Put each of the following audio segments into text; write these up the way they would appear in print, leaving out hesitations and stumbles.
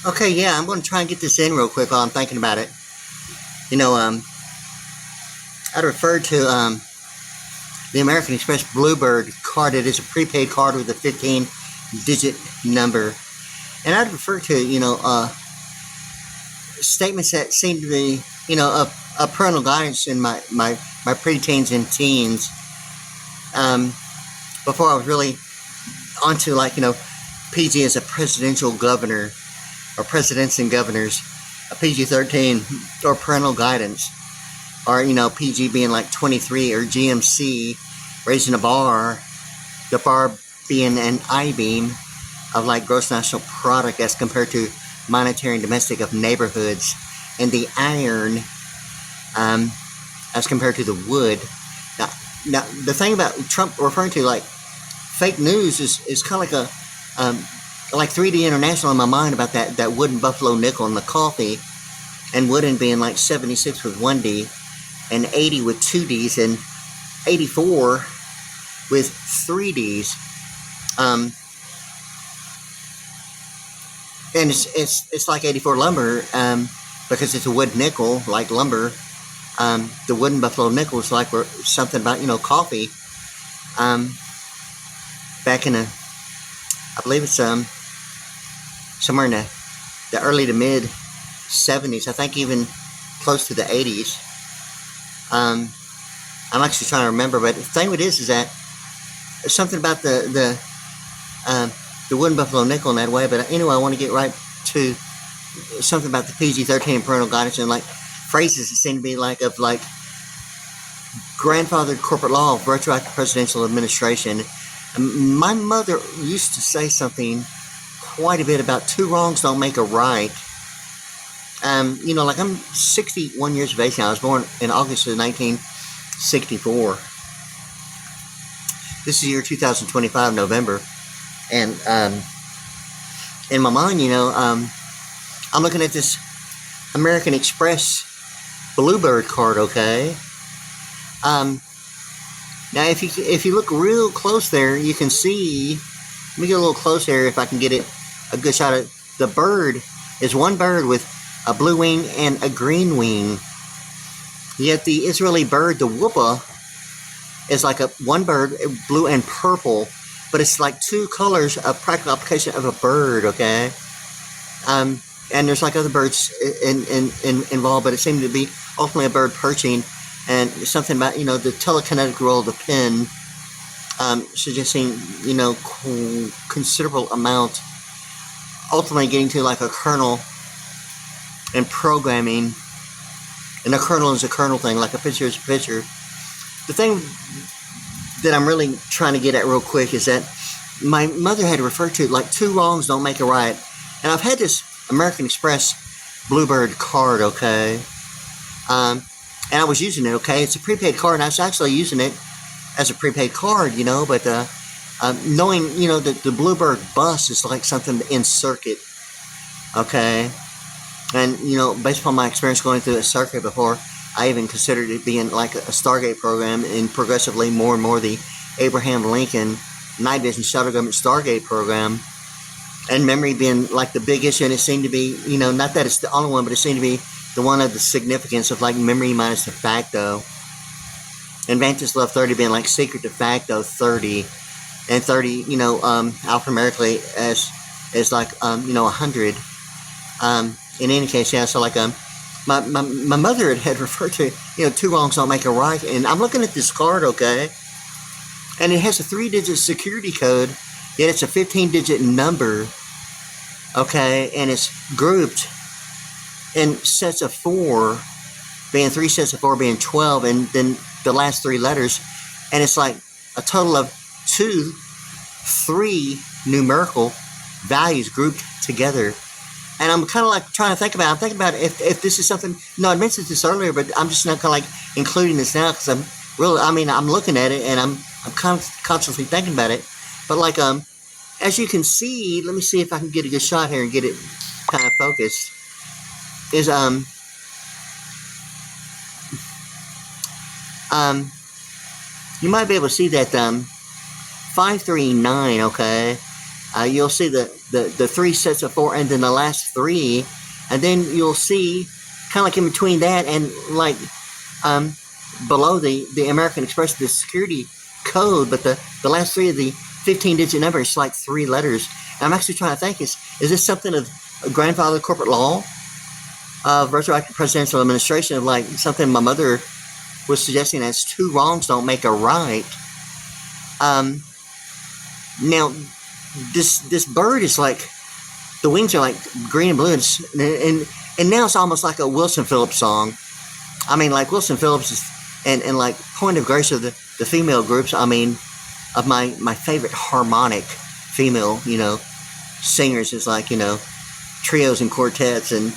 Okay, yeah, I'm going to try and get this in real quick while I'm thinking about it. You know, I'd referred to the American Express Bluebird card. It is a prepaid card with a 15-digit number. And I'd refer to, statements that seem to be, a parental guidance in my preteens and teens. Before I was really onto, PG as a presidential governor, or presidents and governors, a PG-13, or parental guidance, or, PG being like 23, or GMC, raising a bar, the bar being an I-beam of like gross national product as compared to monetary and domestic of neighborhoods, and the iron as compared to the wood. Now the thing about Trump referring to like fake news is kind of like like 3D International in my mind about that wooden buffalo nickel and the coffee, and wooden being like 76 with 1D, and 80 with 2Ds, and 84 with 3Ds. And it's like 84 lumber, because it's a wood nickel, like lumber. The wooden buffalo nickel is like something about, coffee. Back in I believe it's somewhere in the early to mid 70s, I think even close to the 80s. I'm actually trying to remember, but the thing with it is that there's something about the wooden buffalo nickel in that way. But anyway, I want to get right to something about the PG-13 and parental guidance, and like phrases that seem to be like grandfathered corporate law of retroactive presidential administration. My mother used to say something quite a bit about 2 wrongs don't make a right. Like I'm 61 years of age now. I was born in August of 1964. This is the year 2025, November. And in my mind, I'm looking at this American Express Bluebird card, okay? Now, if you look real close there, you can see. Let me get a little close here if I can get a good shot at the bird. Is one bird with a blue wing and a green wing. Yet the Israeli bird, the whoopa, is like one bird, blue and purple, but it's like 2 colors of practical application of a bird, okay? And there's like other birds involved, but it seemed to be ultimately a bird perching, and something about, the telekinetic roll of the pen, suggesting, considerable amount, ultimately getting to like a kernel and programming, and a kernel is a kernel thing, like a picture is a picture. The thing that I'm really trying to get at real quick is that my mother had referred to like 2 wrongs don't make a right. And I've had this American Express Bluebird card, okay? And I was using it, okay? It's a prepaid card, and I was actually using it as a prepaid card, but knowing, that the Bluebird bus is like something in circuit, okay? And, based upon my experience going through a circuit before, I even considered it being like a Stargate program, and progressively more and more the Abraham Lincoln night vision shuttle government Stargate program, and memory being like the big issue. And it seemed to be, not that it's the only one, but it seemed to be the one of the significance of like memory minus de facto, and Vantage Love 30 being like secret de facto 30, and 30, alphanumerically as like 100. In any case, yeah. So like my mother had referred to 2 wrongs don't make a right, and I'm looking at this card, okay, and it has a 3-digit security code, yet it's a 15-digit number, okay, and it's grouped in sets of 4, being 3 sets of 4 being 12, and then the last 3 letters, and it's like a total of 3 numerical values grouped together. And I'm kind of like trying to think about it. I'm thinking about if this is something. I mentioned this earlier, but I'm just not kind of like including this now because I'm really. I'm looking at it and I'm constantly thinking about it. But like as you can see, let me see if I can get a good shot here and get it kind of focused. Is you might be able to see that 539. Okay, you'll see the the 3 sets of 4 and then the last 3, and then you'll see kind of like in between that and like below the American Express, the security code, but the last 3 of the 15-digit number is like 3 letters. And I'm actually trying to think, is this something of grandfather corporate law of retroactive presidential administration, of like something my mother was suggesting, as 2 wrongs don't make a right. Now this bird is like, the wings are like green and blue, and now it's almost like a Wilson Phillips song. I mean, like Wilson Phillips is, and like Point of Grace of the female groups, I mean, of my favorite harmonic female, singers, is like, trios and quartets, and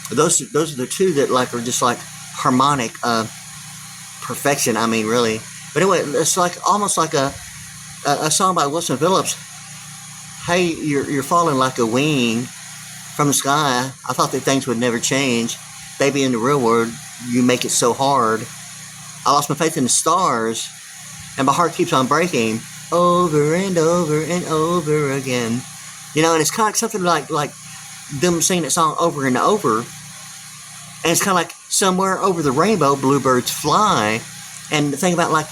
those are the 2 that like are just like harmonic perfection. I mean, really. But anyway, it's like almost like a song by Wilson Phillips. Hey, you're falling like a wing from the sky. I thought that things would never change. Baby, in the real world, you make it so hard. I lost my faith in the stars, and my heart keeps on breaking over and over and over again. And it's kind of like something like them singing that song over and over. And it's kind of like somewhere over the rainbow, bluebirds fly. And the thing about like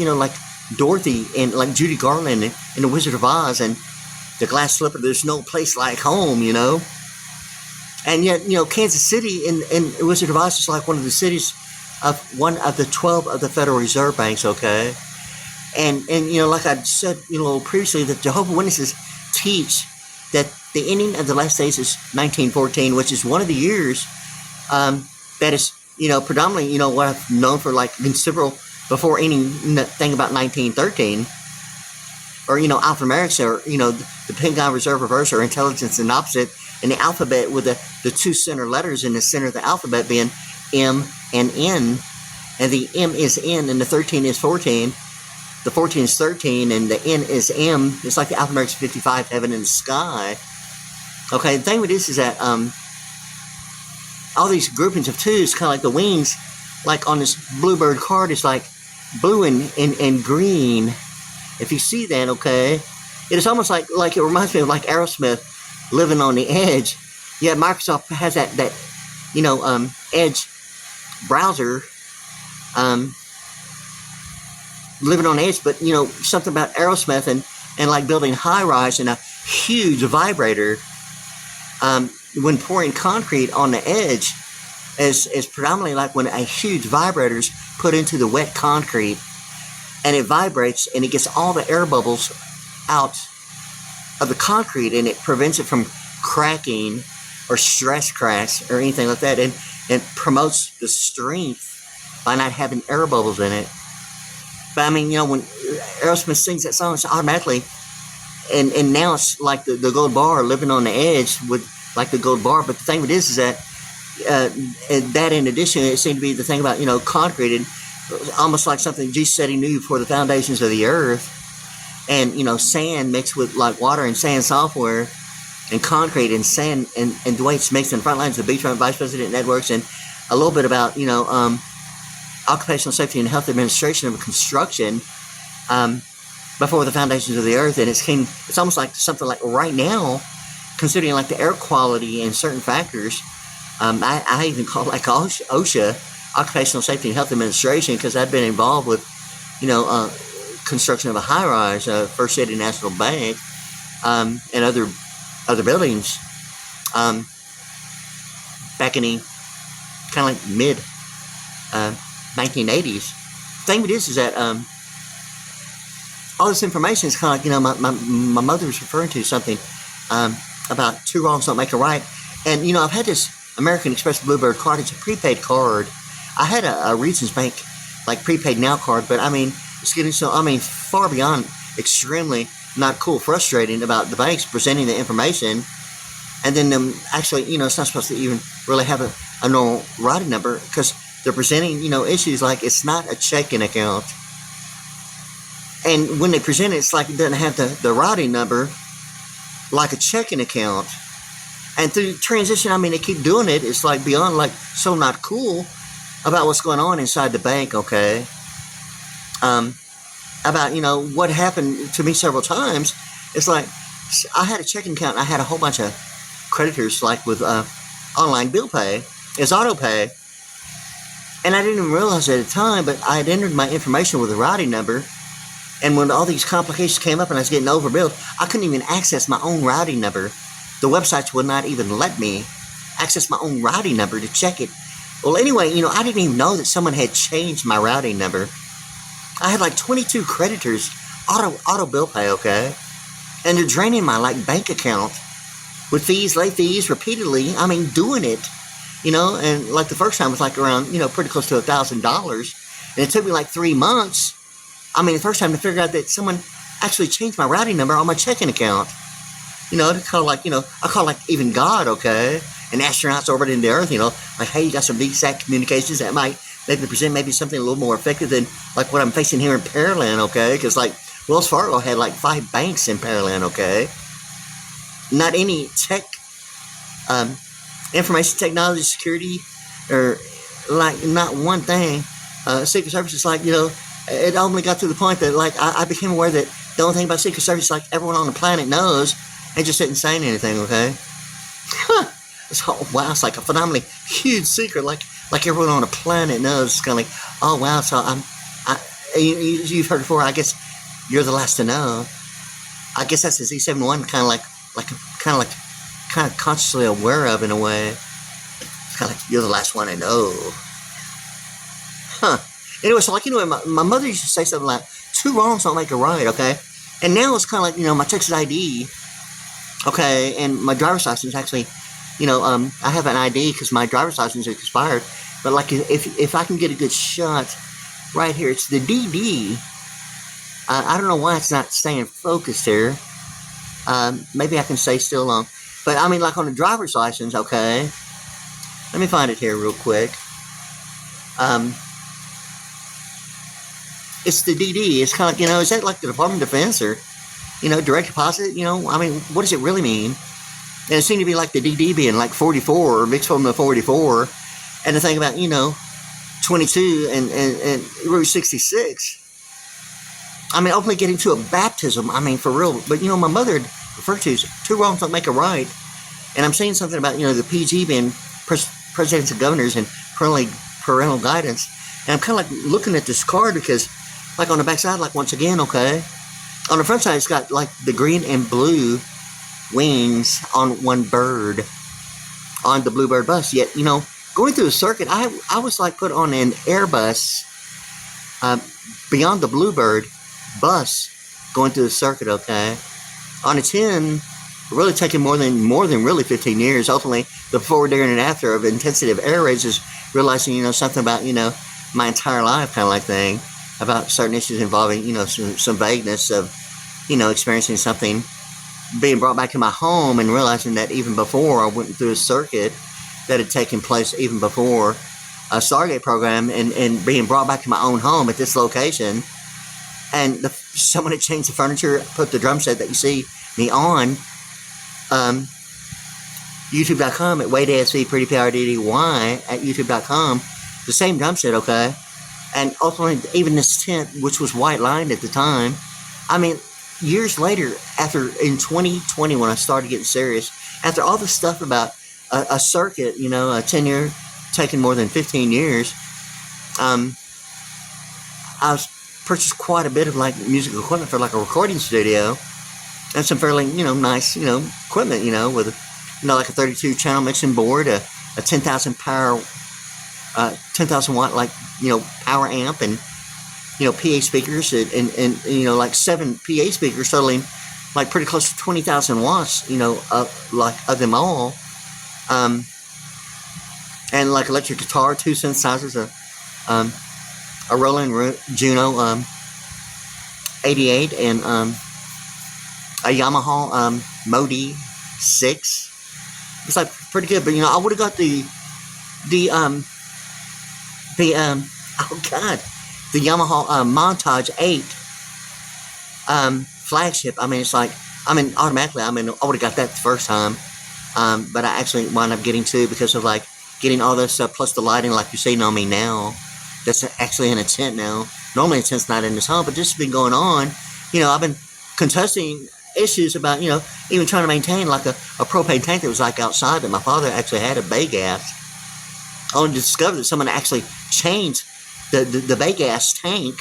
Dorothy and like Judy Garland in The Wizard of Oz and the glass slipper, there's no place like home, And yet, Kansas City in Wizard of Oz is like one of the cities of one of the 12 of the Federal Reserve Banks, okay? And like I said, previously, that Jehovah's Witnesses teach that the ending of the last days is 1914, which is one of the years that is, predominantly, what I've known for like considerable before anything about 1913, or, alphanumerics, or, the Pentagon Reserve Reverse, or intelligence and opposite, and the alphabet with the 2 center letters in the center of the alphabet being M and N, and the M is N, and the 13 is 14, the 14 is 13, and the N is M. It's like the alphanumerics 55, heaven in the sky. Okay, the thing with this is that all these groupings of 2s, kind of like the wings, like on this Bluebird card, it's like blue and green. If you see that, okay, it is almost like it reminds me of like Aerosmith, Living on the Edge. Yeah, Microsoft has that Edge browser, Living on the Edge, but something about Aerosmith and like building high rise and a huge vibrator when pouring concrete on the edge is predominantly like when a huge vibrator is put into the wet concrete, and it vibrates and it gets all the air bubbles out of the concrete, and it prevents it from cracking or stress cracks or anything like that, and it promotes the strength by not having air bubbles in it. But I mean, when Aerosmith sings that song, it's automatically, and now it's like the gold bar, Living on the Edge, with like the gold bar. But the thing with this is that that in addition, it seemed to be the thing about concreted, almost like something Jesus said he knew before the foundations of the earth. And sand mixed with like water, and sand software, and concrete, and sand, and the way it's mixed in the front lines of Beachfront Vice President Networks, and a little bit about Occupational Safety and Health Administration of construction before the foundations of the earth. And it's almost like something like right now, considering like the air quality and certain factors. I even call it like OSHA, Occupational Safety and Health Administration, because I've been involved with construction of a high-rise, First City National Bank, and other buildings back in the kind of like mid 1980s. The thing with this is that all this information is kind of like my mother was referring to something about 2 wrongs don't make a right, and I've had this American Express Bluebird card. It's a prepaid card. I had a Regions Bank like prepaid now card, but I mean, it's getting far beyond extremely not cool, frustrating about the banks presenting the information, and then them actually, it's not supposed to even really have a normal routing number, because they're presenting, issues like it's not a checking account. And when they present it, it's like it doesn't have the routing number like a checking account. And through transition, they keep doing it. It's like beyond like so not cool about what's going on inside the bank, okay? About, what happened to me several times. It's like I had a checking account. I had a whole bunch of creditors, like with online bill pay, as auto pay. And I didn't even realize it at the time, but I had entered my information with a routing number. And when all these complications came up and I was getting overbilled, I couldn't even access my own routing number. The websites would not even let me access my own routing number to check it. Well, anyway, I didn't even know that someone had changed my routing number. I had like 22 creditors, auto bill pay, okay? And they're draining my bank account with fees, late fees, repeatedly. I mean, doing it, and like the first time was like around, pretty close to $1,000. And it took me like 3 months. I mean, the first time to figure out that someone actually changed my routing number on my checking account. To call I call even God, okay? And astronauts orbiting the Earth, like, hey, you got some VSAT communications that might maybe present maybe something a little more effective than like what I'm facing here in Pearland, okay? Because Wells Fargo had 5 banks in Pearland, okay? Not any tech, information technology, security, or not one thing. Secret Service is it only got to the point that I became aware that the only thing about Secret Service everyone on the planet knows and just isn't saying anything, okay? So, wow, it's like a phenomenally huge secret, like everyone on the planet knows. It's kind of oh wow, so you've heard before, I guess you're the last to know. I guess that's the Z71 kind of consciously aware of in a way. It's kind of like you're the last one to know. Huh. Anyway, so my mother used to say something like, 2 wrongs don't make a right, okay? And now it's kind of like, my Texas ID, okay, and my driver's license actually, I have an ID because my driver's license is expired. But if I can get a good shot right here, it's the DD. I don't know why it's not staying focused here. Maybe I can stay still long. But I mean, on the driver's license, okay. Let me find it here real quick. It's the DD. It's kind of is that like the Department of Defense or, direct deposit? I mean, what does it really mean? And it seemed to be like the DD being 44 or mixed from the 44. And the thing about, 22 and Route 66. I mean, openly getting to a baptism. I mean, for real. But, my mother referred to 2 wrongs don't make a right. And I'm saying something about, the PG being presidents and governors and parental guidance. And I'm kind of looking at this card because, on the back side, once again, okay, on the front side, it's got the green and blue wings on one bird on the Bluebird bus. Yet, going through the circuit, I was put on an AirBus beyond the Bluebird bus going through the circuit, okay, on a 10, really taking more than really 15 years. Ultimately, the before, during, and after of intensity of air raids is realizing, something about, my entire life kind of thing, about certain issues involving, some vagueness of, experiencing something, being brought back to my home and realizing that even before I went through a circuit that had taken place even before a Stargate program and being brought back to my own home at this location. And someone had changed the furniture, put the drum set that you see me on, YouTube.com at WadeASVPriddy at YouTube.com, the same drum set, okay? And ultimately, even this tent, which was white lined at the time, I mean, years later, in 2020, when I started getting serious, after all this stuff about a circuit, a 10-year, taking more than 15 years, I purchased quite a bit of musical equipment for a recording studio, and some fairly, nice, equipment, with, a 32 channel mixing board, a 10,000 power, 10,000 watt, power amp, and, PA speakers, and 7 PA speakers totaling, pretty close to 20,000 watts, of them all. And electric guitar, 2 synthesizers, a Roland Juno 88, and a Yamaha Modi 6. It's pretty good, but I would have got the Yamaha Montage 8 flagship. I mean, automatically, I would have got that the first time, but I actually wound up getting 2 because of getting all this stuff plus the lighting you're seeing on me now. That's actually in a tent now. Normally a tent's not in this home, but this has been going on. I've been contesting issues about, even trying to maintain like a propane tank that was like outside that my father actually had a bay gas. I only discovered that someone actually changed the bay gas tank,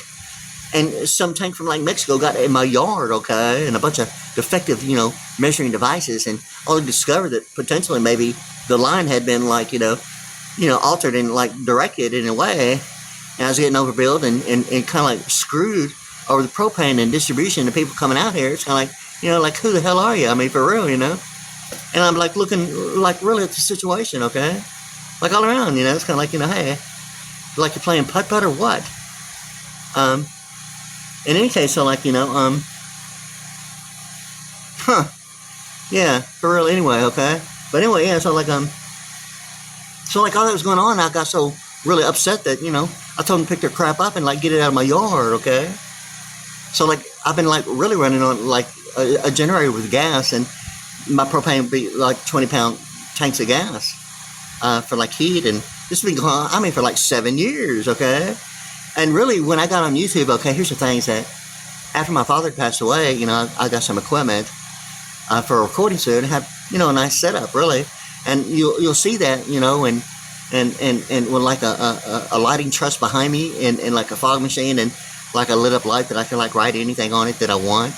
and some tank from like Mexico got in my yard, okay, and a bunch of defective, measuring devices, and only discovered that potentially maybe the line had been like, altered and like directed in a way, and I was getting overbilled and kind of like screwed over the propane and distribution. The people coming out here, it's kind of like, like, who the hell are you? I mean, for real, And I'm like looking like really at the situation, okay, like all around, it's kind of like, hey, like you're playing putt-putt or what? In any case, so like, yeah, for real anyway, okay? But anyway, yeah, so like all that was going on, I got so really upset that, I told them to pick their crap up and like get it out of my yard, okay? So like, I've been like really running on like a generator with gas, and my propane would be like 20-pound tanks of gas for like heat, and this has been going on, I mean, for like 7 years, okay? And really, when I got on YouTube, okay, here's the thing, is that after my father passed away, I got some equipment for a recording studio, and have, a nice setup, really. And you'll see that, and with like a lighting truss behind me, and like a fog machine, and like a lit up light that I can like write anything on it that I want.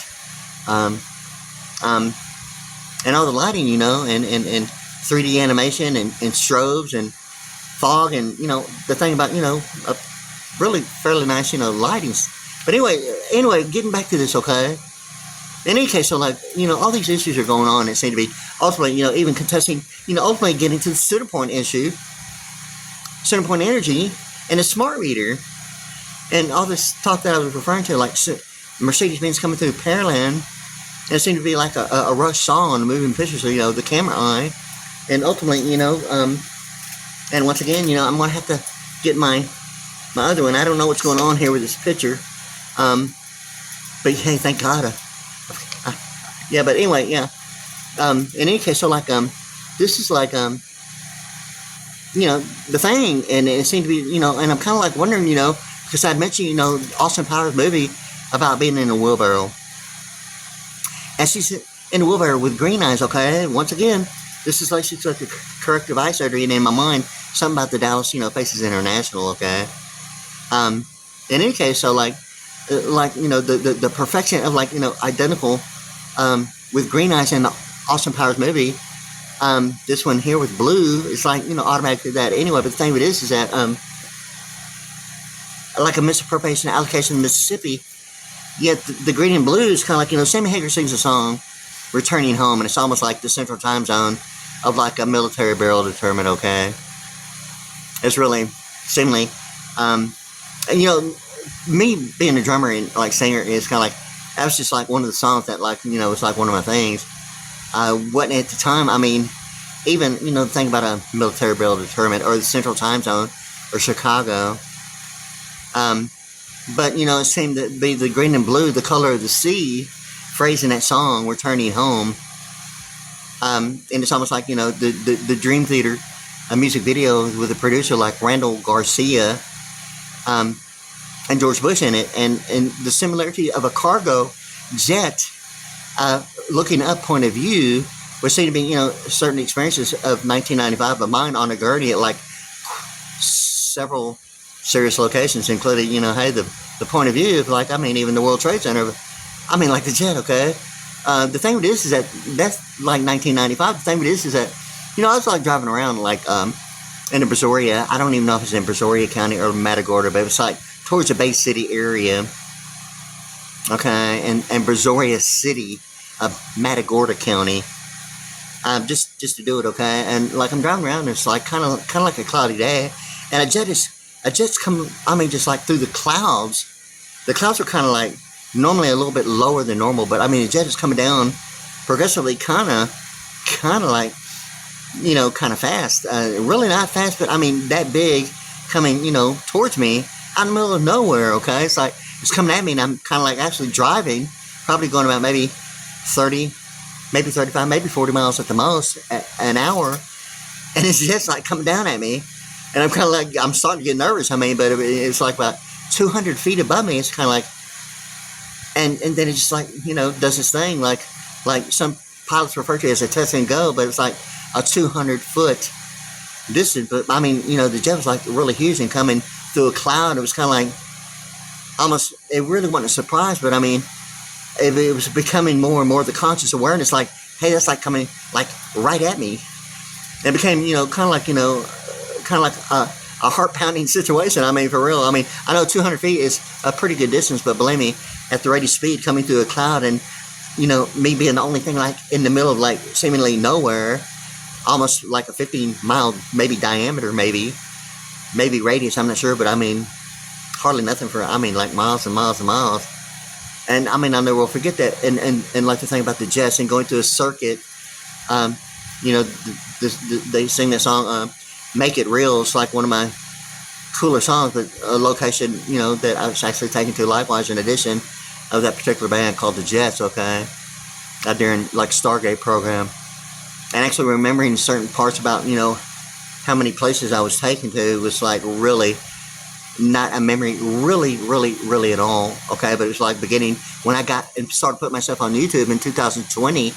And all the lighting, and 3D animation, and strobes, and fog, and, the thing about, a really fairly nice, lighting. But anyway, getting back to this, okay? In any case, so like, all these issues are going on. It seemed to be ultimately, even contesting, ultimately getting to the center point issue, center point energy, and a smart meter, and all this talk that I was referring to, like Mercedes-Benz coming through Pearland, and it seemed to be like a rush saw on the moving picture, so, the camera eye, and ultimately, and once again, I'm going to have to get my other one. I don't know what's going on here with this picture, but hey, thank God. Yeah, but anyway, yeah. In any case, so like, this is like, the thing, and it seemed to be, and I'm kind of like wondering, because I'd mentioned, Austin Powers movie about being in a wheelbarrow, and she's in a wheelbarrow with green eyes, okay? Once again, this is like, she's like a corrective eye surgery, and in my mind, something about the Dallas, Faces International, okay? In any case, so like, the perfection of like, identical, with green eyes in the Austin Powers movie, this one here with blue, it's like, automatically that anyway. But the thing of it is that, like a misappropriation allocation in Mississippi, yet the green and blue is kind of like, Sammy Hagar sings a song, Returning Home, and it's almost like the central time zone of like a military barrel determinant, okay? It's really, seemingly, and me being a drummer and like singer is kind of like, that was just like one of the songs that like, it's like one of my things. Wasn't at the time, I mean, even, the thing about a military barrel determinant or the central time zone or Chicago, but, it seemed to be the green and blue, the color of the sea, phrase in that song, Returning Home. And it's almost like, the Dream Theater, a music video with a producer like Randall Garcia, and George Bush in it, and the similarity of a cargo jet looking up point of view, which seemed to be, certain experiences of 1995, but mine on a gurney at like several serious locations, including, hey, the point of view of like, I mean, even the World Trade Center, I mean, like the jet, okay? The thing with this is that that's like 1995. The thing with this is that, I was like driving around like in Brazoria. I don't even know if it's in Brazoria County or Matagorda, but it's like towards the Bay City area, okay, and Brazoria City of Matagorda County, just to do it, okay, and like I'm driving around, and it's like kind of like a cloudy day, and a jet's come, I mean, just like through the clouds. The clouds are kind of like normally a little bit lower than normal, but I mean, the jet is coming down progressively, kind of like, kind of fast, really not fast, but I mean that big, coming, towards me out in the middle of nowhere, okay? It's like, it's coming at me, and I'm kind of like actually driving, probably going about maybe 30, maybe 35, maybe 40 miles at the most, an hour, and it's just like coming down at me, and I'm kind of like, I'm starting to get nervous, I mean, but it's like about 200 feet above me, it's kind of like, and then it just like, does this thing, like, like some pilots refer to it as a touch and go, but it's like a 200-foot distance. But I mean, you know, the jet was like really huge and coming through a cloud. It was kind of like almost, it really wasn't a surprise, but I mean, it was becoming more and more the conscious awareness, like, hey, that's like coming like right at me. It became, you know, kind of like, you know, kind of like a heart-pounding situation. I mean, for real. I mean, I know 200 feet is a pretty good distance, but believe me, at the rate of speed coming through a cloud, and you know, me being the only thing like in the middle of like seemingly nowhere, almost like a 15-mile maybe diameter, maybe radius, I'm not sure, but I mean, hardly nothing for, I mean, like miles and miles and miles. And I mean, I'll never will forget that. And like the thing about the jets and going through a circuit, you know, they sing that song, Make It Real. It's like one of my cooler songs, but a location, you know, that I was actually taken to likewise in addition of that particular band called the Jets, okay, during like Stargate program. And actually remembering certain parts about, you know, how many places I was taken to was like really not a memory really at all, okay. But it was like beginning when I got and started putting myself on YouTube in 2020,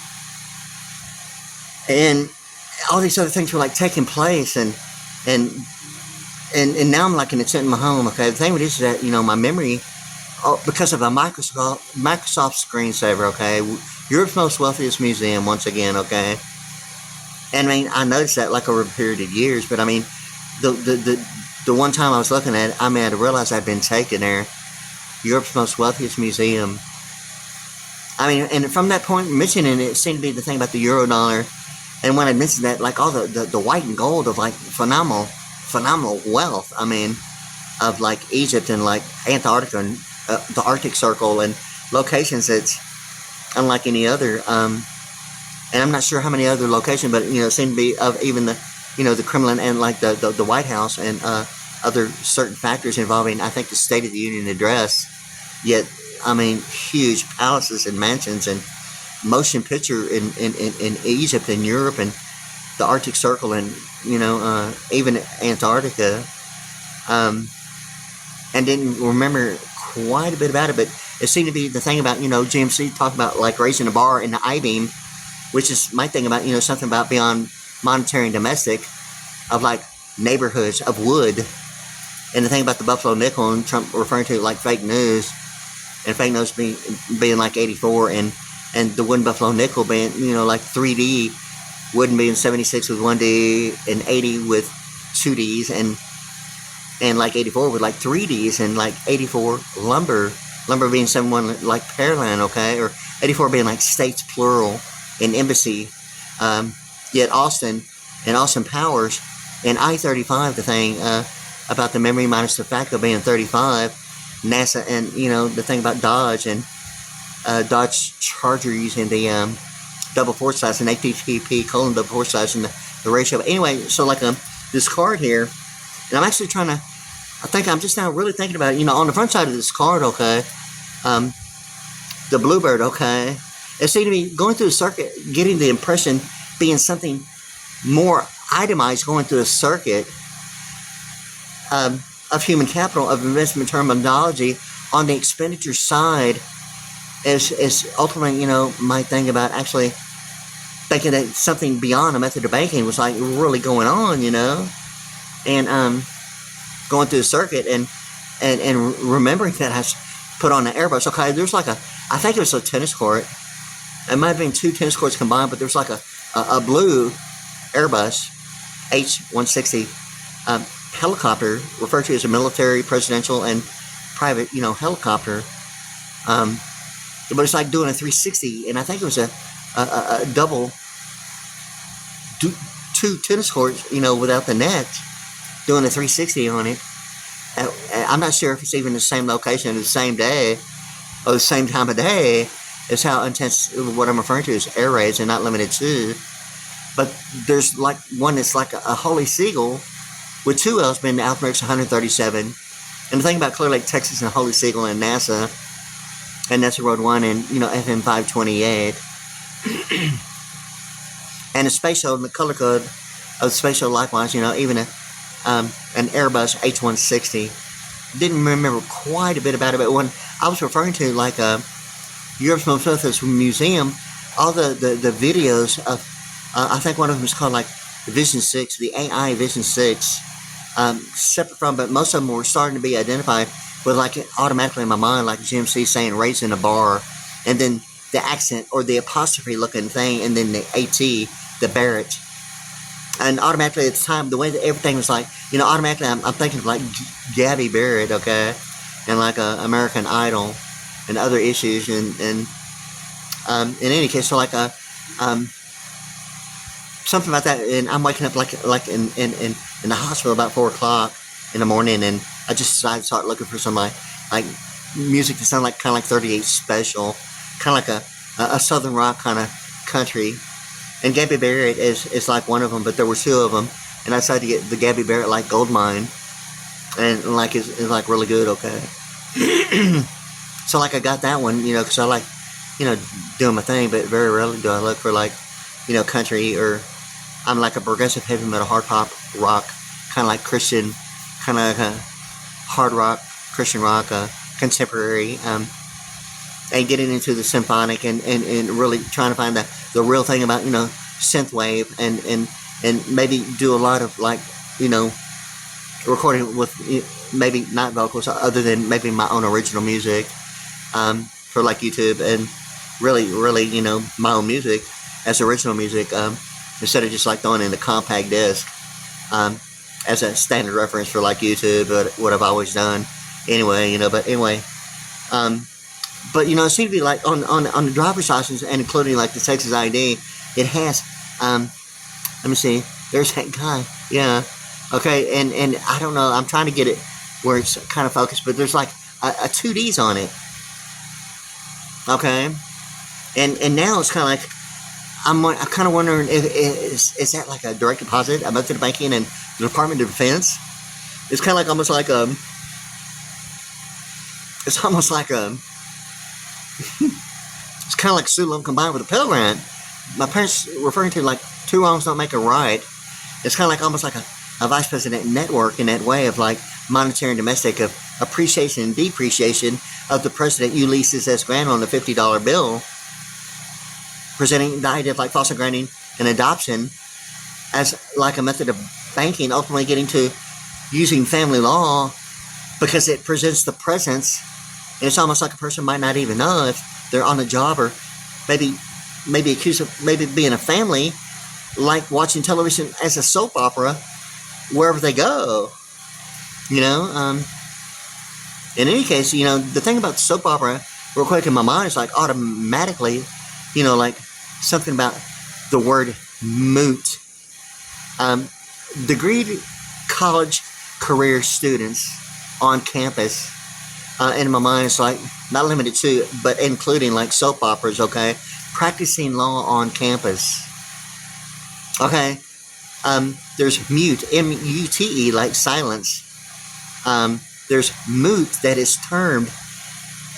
and all these other things were like taking place, and now I'm like in a tent in my home, okay. The thing with this is that, you know, my memory, because of a Microsoft screensaver, okay, Europe's most wealthiest museum once again, okay. And I mean, I noticed that like over a period of years, but I mean, the one time I was looking at it, I mean, I realized I'd been taken there. Europe's most wealthiest museum. I mean, and from that point, mentioning it seemed to be the thing about the euro dollar. And when I mentioned that, like all the white and gold of like phenomenal wealth, I mean, of like Egypt and like Antarctica and the Arctic Circle and locations that's unlike any other. And I'm not sure how many other locations, but you know, it seemed to be of even the, you know, the Kremlin and like the White House and other certain factors involving, I think, the State of the Union address. Yet, I mean, huge palaces and mansions and motion picture in Egypt and Europe and the Arctic Circle and, you know, even Antarctica. And didn't remember quite a bit about it, but it seemed to be the thing about, you know, GMC talked about like raising a bar in the I-beam, which is my thing about, you know, something about beyond monetary and domestic, of like neighborhoods of wood. And the thing about the Buffalo nickel and Trump referring to it like fake news, and fake news being like 84, and the wooden Buffalo nickel being, you know, like 3D, wooden being 76 with 1D and 80 with 2Ds, and like 84 with like 3Ds, and like 84 lumber being 71 like Pearland, okay, or 84 being like states plural and embassy. Yet Austin and Austin Powers and I-35, the thing about the memory minus the fact of being 35, NASA, and you know the thing about Dodge and Dodge Charger using the double forward slash and HTTP : double forward slash and the ratio. Anyway, so like this card here, and I'm actually trying to, I think I'm just now really thinking about it, you know, on the front side of this card, okay, the Bluebird, okay, it seemed to be going through a circuit, getting the impression being something more itemized going through a circuit of human capital, of investment terminology on the expenditure side is ultimately, you know, my thing about actually thinking that something beyond a method of banking was like really going on, you know, and going through the circuit and remembering that I put on an AirBus. Okay, there's like I think it was a tennis court. It might have been 2 tennis courts combined, but there's like a blue AirBus H160 helicopter, referred to as a military, presidential, and private, you know, helicopter. But it's like doing a 360, and I think it was a double, 2 tennis courts, you know, without the net, doing a 360 on it. I'm not sure if it's even the same location, the same day, or the same time of day. Is how intense what I'm referring to is air raids, and not limited to. But there's like one that's like a Holy Seagull with 2 L's being the Alpha 137. And the thing about Clear Lake, Texas, and Holy Seagull and NASA Road 1 and, you know, FM 528. And the space shuttle, the color code of the space shuttle, likewise, you know, even an Airbus H160. Didn't remember quite a bit about it, but when I was referring to like Europe's most wealthiest museum, all the videos of, I think one of them is called like the Vision 6, the AI Vision 6, separate from, but most of them were starting to be identified with like automatically in my mind, like GMC saying raising a bar, and then the accent or the apostrophe looking thing, and then the AT, the Barrett. And automatically at the time, the way that everything was like, you know, automatically I'm thinking of like Gabby Barrett, okay, and like American Idol and other issues, and in any case, so like something about that, and I'm waking up like in the hospital about 4 o'clock in the morning, and I just decided to start looking for some like music that sounded like kind of like 38 Special, kind of like a southern rock kind of country. And Gabby Barrett is like one of them, but there were 2 of them, and I decided to get the Gabby Barrett like Gold Mine, and like it's like really good, okay. So like I got that one, you know, because I like, you know, doing my thing, but very rarely do I look for like, you know, country, or I'm like a progressive heavy metal hard pop rock, kind of like Christian, kind of like a hard rock, Christian rock, contemporary, and getting into the symphonic, and really trying to find the real thing about, you know, synthwave, and maybe do a lot of like, you know, recording with maybe not vocals other than maybe my own original music, for like YouTube, and really, you know, my own music as original music, instead of just like throwing in the compact disc, as a standard reference for like YouTube, but what I've always done anyway, you know. But anyway, but you know, it seemed to be like on the driver's license, and including like the Texas ID, it has, let me see, there's that guy, yeah, okay, and I don't know, I'm trying to get it where it's kind of focused, but there's like a 2Ds on it, okay, and now it's kind of like, I'm kind of wondering if is that like a direct deposit about to the banking and the Department of Defense? It's kind of like almost like it's almost like it's kind of like Sulam combined with a Pell Grant. My parents referring to like 2 wrongs don't make a right. It's kind of like almost like a vice president network in that way of like monetary and domestic, of appreciation and depreciation of the president Ulysses S. Grant on the $50 bill, presenting the idea of like foster granting and adoption as like a method of banking, ultimately getting to using family law because it presents the presence, and it's almost like a person might not even know if they're on a job, or maybe accused of maybe being a family, like watching television as a soap opera wherever they go, you know. In any case, you know, the thing about the soap opera real quick in my mind is like automatically, you know, like something about the word moot. Degreed college career students on campus, in my mind, it's like not limited to, but including like soap operas, okay, practicing law on campus, okay. There's mute, M-U-T-E, like silence. There's moot that is termed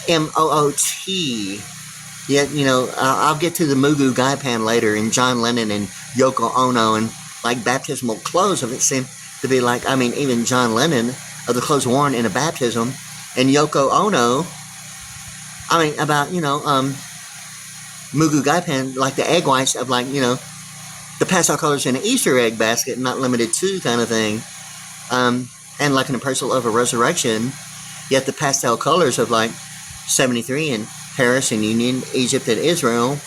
M-O-O-T. Yet, you know, I'll get to the Mugu Guy Pan later, and John Lennon and Yoko Ono, and like baptismal clothes of it seem to be like, I mean, even John Lennon, of the clothes worn in a baptism, and Yoko Ono, I mean, about, you know, Mugu Guy Pan, like the egg whites of like, you know, the pastel colors in an Easter egg basket, not limited to kind of thing, and like an appraisal of a resurrection, yet the pastel colors of like 73 and Paris and Union, Egypt and Israel,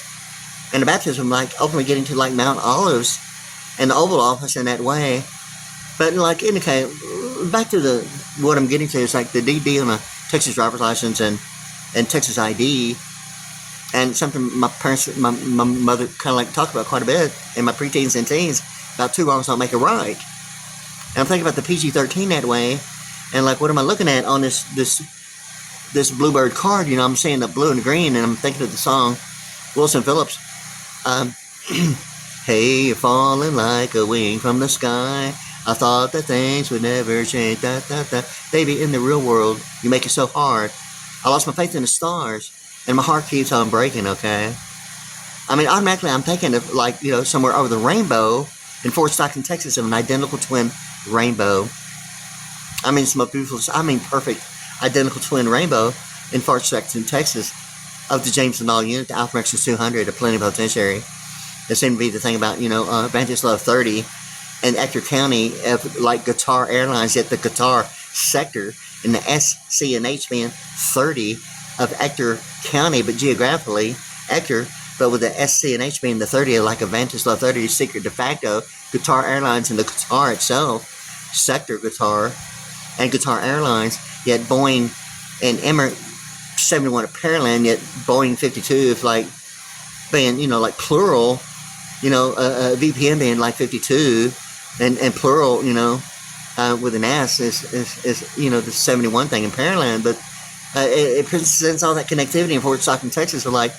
and the baptism like ultimately getting to like Mount Olives and the Oval Office in that way. But like indicate, back to the what I'm getting to is like the DD on a Texas driver's license and Texas ID, and something my parents, my mother kind of like talked about quite a bit in my preteens and teens about 2 wrongs don't make a right. And I'm thinking about the PG-13 that way, and like what am I looking at on this Bluebird card? You know, I'm seeing the blue and green, and I'm thinking of the song Wilson Phillips. Hey, you're falling like a wing from the sky. I thought that things would never change. Da, da, da. Baby, in the real world, you make it so hard. I lost my faith in the stars, and my heart keeps on breaking, okay? I mean, automatically I'm thinking of like, you know, somewhere over the rainbow in Fort Stockton, Texas, of an identical twin rainbow. I mean, it's the most beautiful, I mean, perfect identical twin rainbow in Fort Stockton, Texas. of the James Law unit, the Alpha 200, a plenipotentiary. That seemed to be the thing about, Vantage Love 30 and Ector County of like Qatar Airlines, yet the Qatar sector in the SC and H being 30 of Ector County, but geographically Ector, but with the SC and H being the 30 like a Vantage Love 30 secret de facto Qatar Airlines and the Qatar itself, sector Qatar and Qatar Airlines, yet Boeing and Emirates 71 at Pearland, yet Boeing 52 is like being, like plural, VPN being like 52 and plural, with an S is the 71 thing in Pearland, but it presents all that connectivity in Fort Stockton, Texas, with like,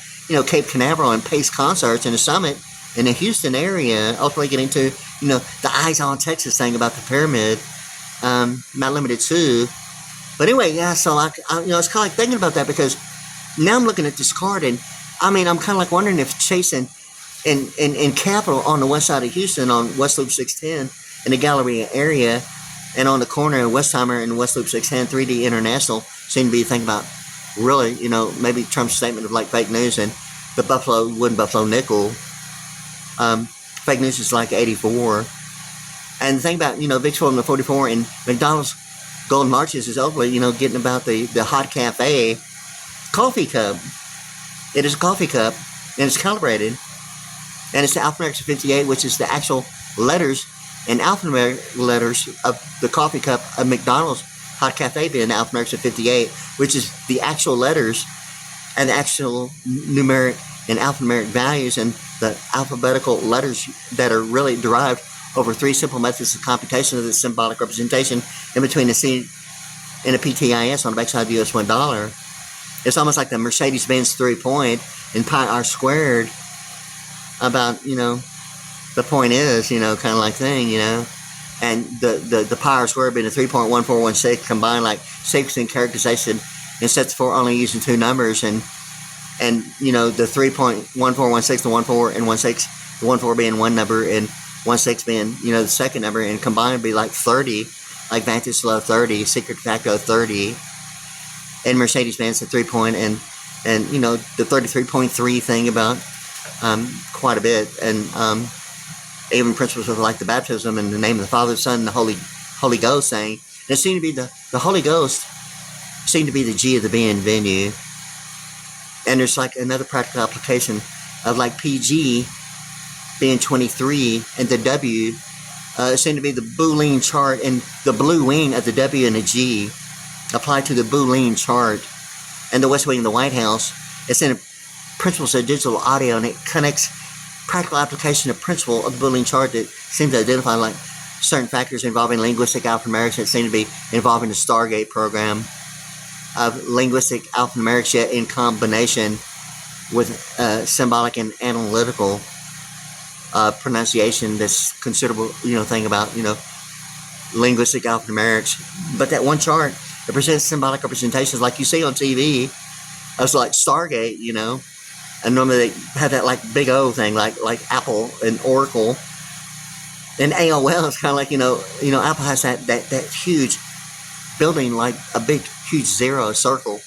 Cape Canaveral and Pace concerts and a summit in the Houston area, ultimately getting to, the Eyes on Texas thing about the pyramid, not limited to. But anyway, yeah, so it's kind of like thinking about that, because now I'm looking at this card, and I'm kind of like wondering if chasing in Capitol on the west side of Houston on West Loop 610 in the Galleria area, and on the corner of Westheimer and West Loop 610, 3D International seem to be thinking about really, maybe Trump's statement of like fake news and the wooden Buffalo nickel. Fake news is like 84. And the thing about, Vic's Hold'em the 44 and McDonald's Golden Marches is overly, getting about the Hot Cafe coffee cup. It is a coffee cup, and it's calibrated. And it's the alphanumeric 58, which is the actual letters and alphanumeric letters of the coffee cup of McDonald's Hot Cafe being the alphanumeric 58, which is the actual letters and the actual numeric and alphanumeric values and the alphabetical letters that are really derived over 3 simple methods of computation of the symbolic representation in between a C and a PTIS on the backside of the US $1. It's almost like the Mercedes-Benz 3-point in pi r squared about, the point is, kind of like thing, and the pi r squared being a 3.1416 combined like sequencing characterization and sets for only using 2 numbers, and the 3.1416, the 14 and 16, the 14 being one number and 16 being, the second number, and combined would be like 30, like Vantage Love 30, Secret de facto 30, and Mercedes-Benz at 3-point, and the 33.3 thing about quite a bit, and even principles of like the baptism in the name of the Father, Son, and the Holy Ghost saying, and it seemed to be the Holy Ghost seemed to be the G of the being venue, and there's like another practical application of like PG being 23 and the W seemed to be the Boolean chart, and the blue wing of the W and the G applied to the Boolean chart, and the West Wing of the White House. It's in principles of digital audio, and it connects practical application of principle of the Boolean chart that seems to identify like certain factors involving linguistic alphanumerics that seem to be involving the Stargate program of linguistic alphanumerics, yet in combination with symbolic and analytical pronunciation. This considerable thing about linguistic alphanumerics. But that one chart, it presents symbolic representations like you see on TV as like Stargate, and normally they have that like big O thing, like Apple and Oracle, and AOL is kind of like Apple has that huge building, like a big huge zero circle.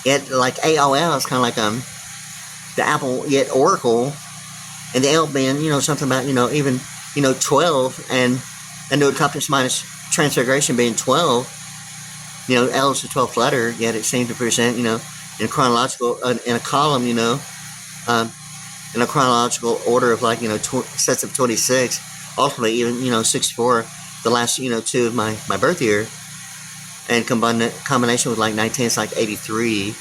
Yet like AOL is kind of like the Apple, yet Oracle, and the L being something about even 12 and the accomplice minus transfiguration being 12. L is the 12th letter, yet it seems to present in chronological in a column, in a chronological order of like sets of 26. Ultimately, even 64, the last 2 of my birth year, and combination with like 19, it's like 83.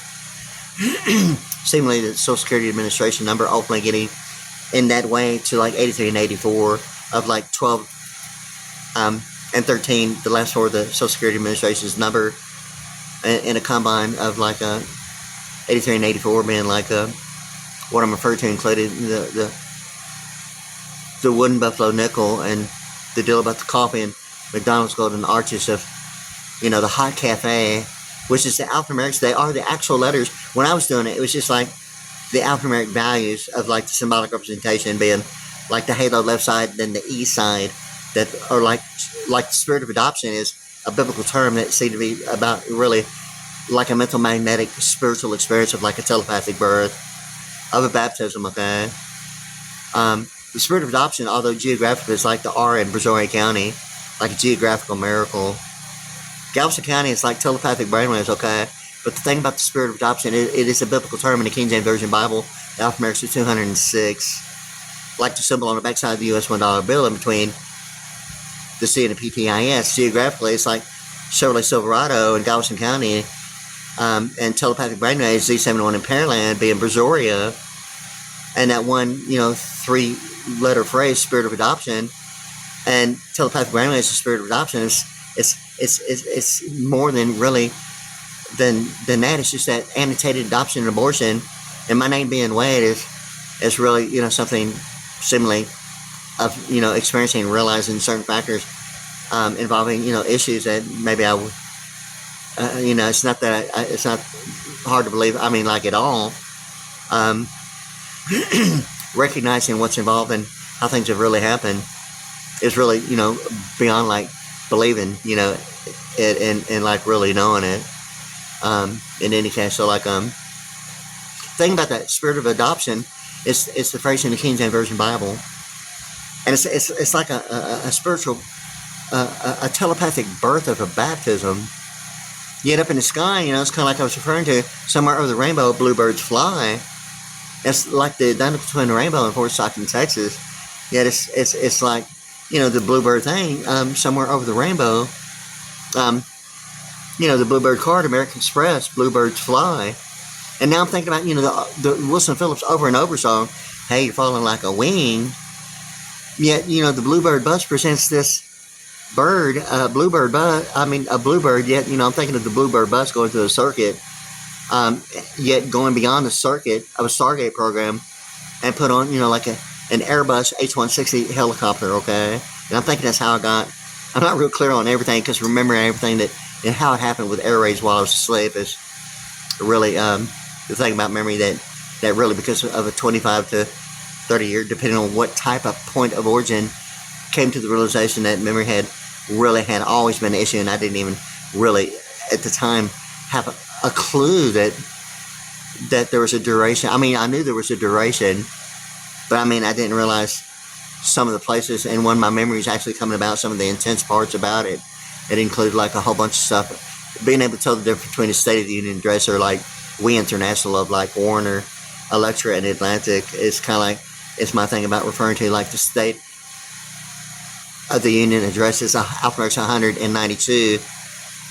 Seemingly, the Social Security Administration number ultimately getting in that way to like 83 and 84 of like 12 and 13, the last 4 of the Social Security Administration's number, in a combine of like 83 and 84 being like what I'm referring to, included the wooden Buffalo nickel and the deal about the coffee and McDonald's Golden Arches of the Hot Cafe, which is the alphanumerics. They are the actual letters. When I was doing it, it was just like the alphanumeric values of like the symbolic representation being like the halo left side, then the E side, that are like the spirit of adoption is a biblical term that seemed to be about really like a mental magnetic spiritual experience of like a telepathic birth, of a baptism, okay? The spirit of adoption, although geographically it's like the R in Brazoria County, like a geographical miracle. Galveston County is like telepathic brainwaves, okay? But the thing about the spirit of adoption, it is a biblical term in the King James Version Bible, the alphanumeric 206, like the symbol on the backside of the US $1 bill in between the C and the PTIS. Geographically, it's like Chevrolet Silverado in Galveston County, and telepathic brainwaves, Z71 in Pearland being Brazoria, and that one, 3-letter phrase, spirit of adoption, and telepathic brainwaves, the spirit of adoption, it's more than really than that. It's just that annotated adoption and abortion, and my name being Wade is really something similarly of experiencing and realizing certain factors involving issues that maybe I would it's not that it's not hard to believe, I mean, like at all. Recognizing what's involved and how things have really happened is really beyond like believing it and like really knowing it. In any case, so like thing about that spirit of adoption is the phrase in the King James Version Bible, and it's like a spiritual a telepathic birth of a baptism. Yet up in the sky, it's kind of like I was referring to, somewhere over the rainbow, bluebirds fly. It's like the dynamic between the rainbow and Fort Stockton, Texas. Yet it's like the bluebird thing somewhere over the rainbow. The Bluebird card, AmericanExpress, bluebirds fly. And now I'm thinking about the Wilson Phillips Over and Over song, "Hey, you're falling like a wing." Yet the Bluebird bus presents this bird, a bluebird bus. I mean a bluebird. Yet I'm thinking of the Bluebird bus going to a circuit. Yet going beyond the circuit of a Stargate program and put on, like an Airbus H160 helicopter, okay? And I'm thinking that's how I'm not real clear on everything, because remembering everything that, and how it happened with air raids while I was asleep is really, the thing about memory that really, because of a 25 to 30 year, depending on what type of point of origin, came to the realization that memory had always been an issue, and I didn't even really, at the time, have a clue that there was a duration. I mean, I knew there was a duration, but I mean, I didn't realize some of the places, and one of my memories actually coming about, some of the intense parts about it. It included like a whole bunch of stuff. Being able to tell the difference between a State of the Union address, or like We International of like Warner, Electra, and Atlantic, is kind of like, it's my thing about referring to like the State of the Union address is alphanumeric 192.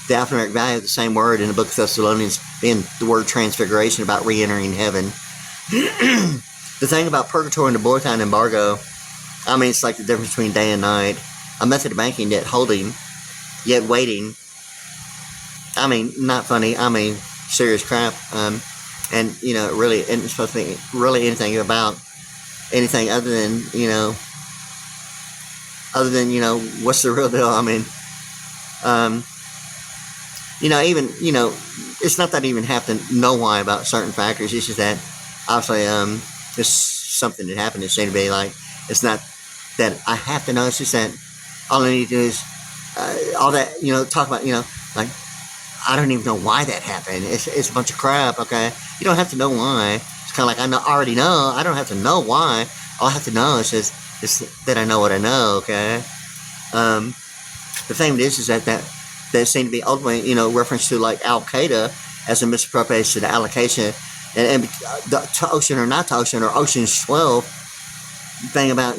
The alphanumeric value of the same word in the book of Thessalonians being the word transfiguration, about re-entering heaven. The thing about purgatory and the boycott embargo, I mean, it's like the difference between day and night. A method of banking, yet holding, yet waiting. I mean, not funny, I mean, serious crap. And, really, and it's supposed to be really anything about anything other than, what's the real deal? I mean, even, it's not that I even have to know why about certain factors. It's just that, obviously, it's something that happened. It seemed to be like, it's not that I have to know. It's just that all I need to do is, all that, talk about, like, I don't even know why that happened. It's a bunch of crap, okay? You don't have to know why. It's kind of like, I already know. I don't have to know why. All I have to know is just that I know what I know, okay? The thing is that seemed to be ultimately, reference to like Al-Qaeda as a misappropriation to allocation and to ocean or not to ocean, or Ocean's 12 thing about,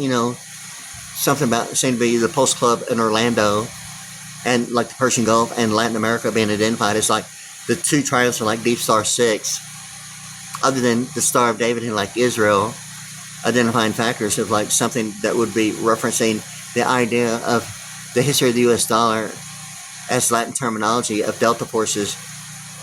something about, seemed to be the Pulse Club in Orlando and like the Persian Gulf and Latin America being identified as like the two triumphs of like Deep Star 6, other than the Star of David and like Israel, identifying factors of like something that would be referencing the idea of the history of the US dollar as Latin terminology of Delta forces,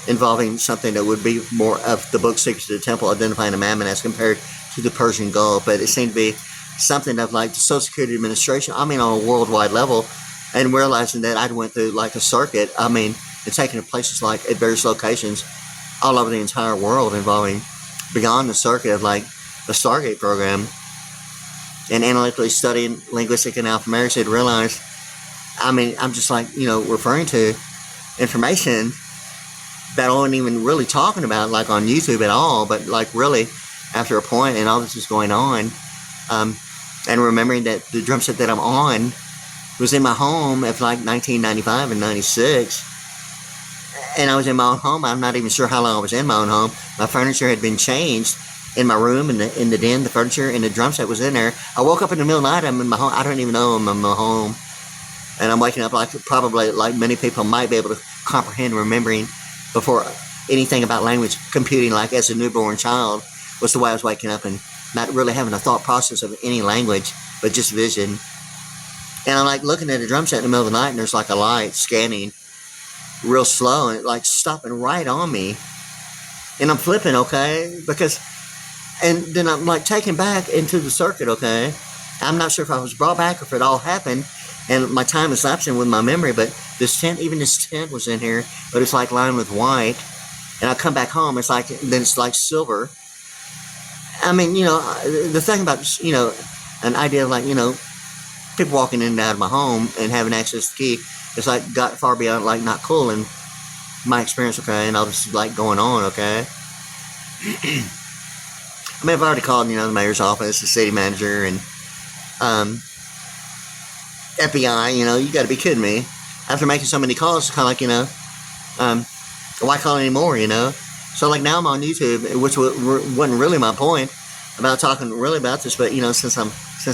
involving something that would be more of the book Secrets of the Temple, identifying a mammon as compared to the Persian Gulf. But it seemed to be something of like the Social Security Administration, I mean, on a worldwide level, and realizing that I went through like a circuit, I mean, and taking places like at various locations all over the entire world, involving beyond the circuit of like the Stargate program, and analytically studying linguistic and alphanumerics, had realized, I mean, I'm just like, referring to information that I wasn't even really talking about like on YouTube at all, but like really after a point, and all this is going on, and remembering that the drum set that I'm on was in my home of like 1995 and 96, and I was in my own home. I'm not even sure how long I was in my own home. My furniture had been changed in my room, in the den, the furniture and the drum set was in there. I woke up in the middle of the night, I'm in my home. I don't even know I'm in my home, and I'm waking up like probably like many people might be able to comprehend, remembering before anything about language, computing like as a newborn child was the way I was waking up, and not really having a thought process of any language, but just vision. And I'm like looking at a drum set in the middle of the night, and there's like a light scanning real slow, and it like stopping right on me. And I'm flipping, okay, because, and then I'm like taken back into the circuit, okay. I'm not sure if I was brought back or if it all happened, and my time is lapsing with my memory, but this tent, even this tent was in here, but it's like lined with white. And I come back home, it's like, then it's like silver. I mean, you know, the thing about, you know, an idea of like, you know, people walking in and out of my home and having access to the key, it's like got far beyond like not cool in my experience, okay, and all this is like going on, okay. I mean, I've already called, you know, the mayor's office, the city manager, and FBI, you know, you got to be kidding me. After making so many calls, it's kind of like, you know, why call anymore, you know? So like now I'm on YouTube, which wasn't really my point about talking really about this, but you know, since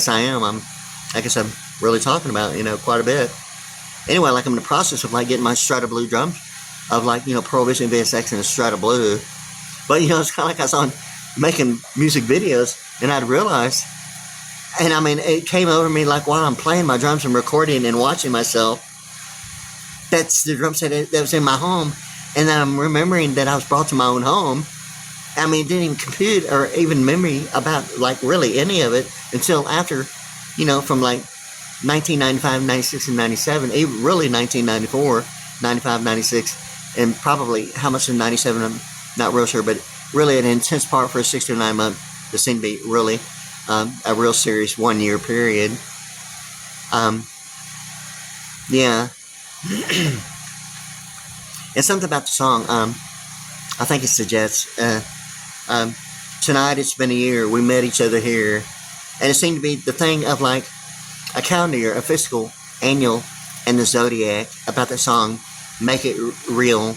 I am, I guess I'm really talking about, you know, quite a bit. Anyway, like I'm in the process of like getting my Strata Blue drums, of like, you know, Prohibition VSX and a Strata Blue. But you know, it's kind of like I was on making music videos, and I'd realized, and I mean, it came over me like while I'm playing my drums and recording and watching myself, that's the drum set that was in my home. And then I'm remembering that I was brought to my own home. I mean, didn't even compute or even memory about like really any of it until after, you know, from like 1995, 96, and 97, even really 1994, 95, 96, and probably how much in 97, I'm not real sure, but really an intense part for a 6 to 9 month. This seemed to be really a real serious 1 year period. Yeah. And something about the song, I think it's the Jets. Tonight it's been a year, we met each other here. And it seemed to be the thing of like a calendar year, a fiscal, annual, and the zodiac about that song, Make It Real.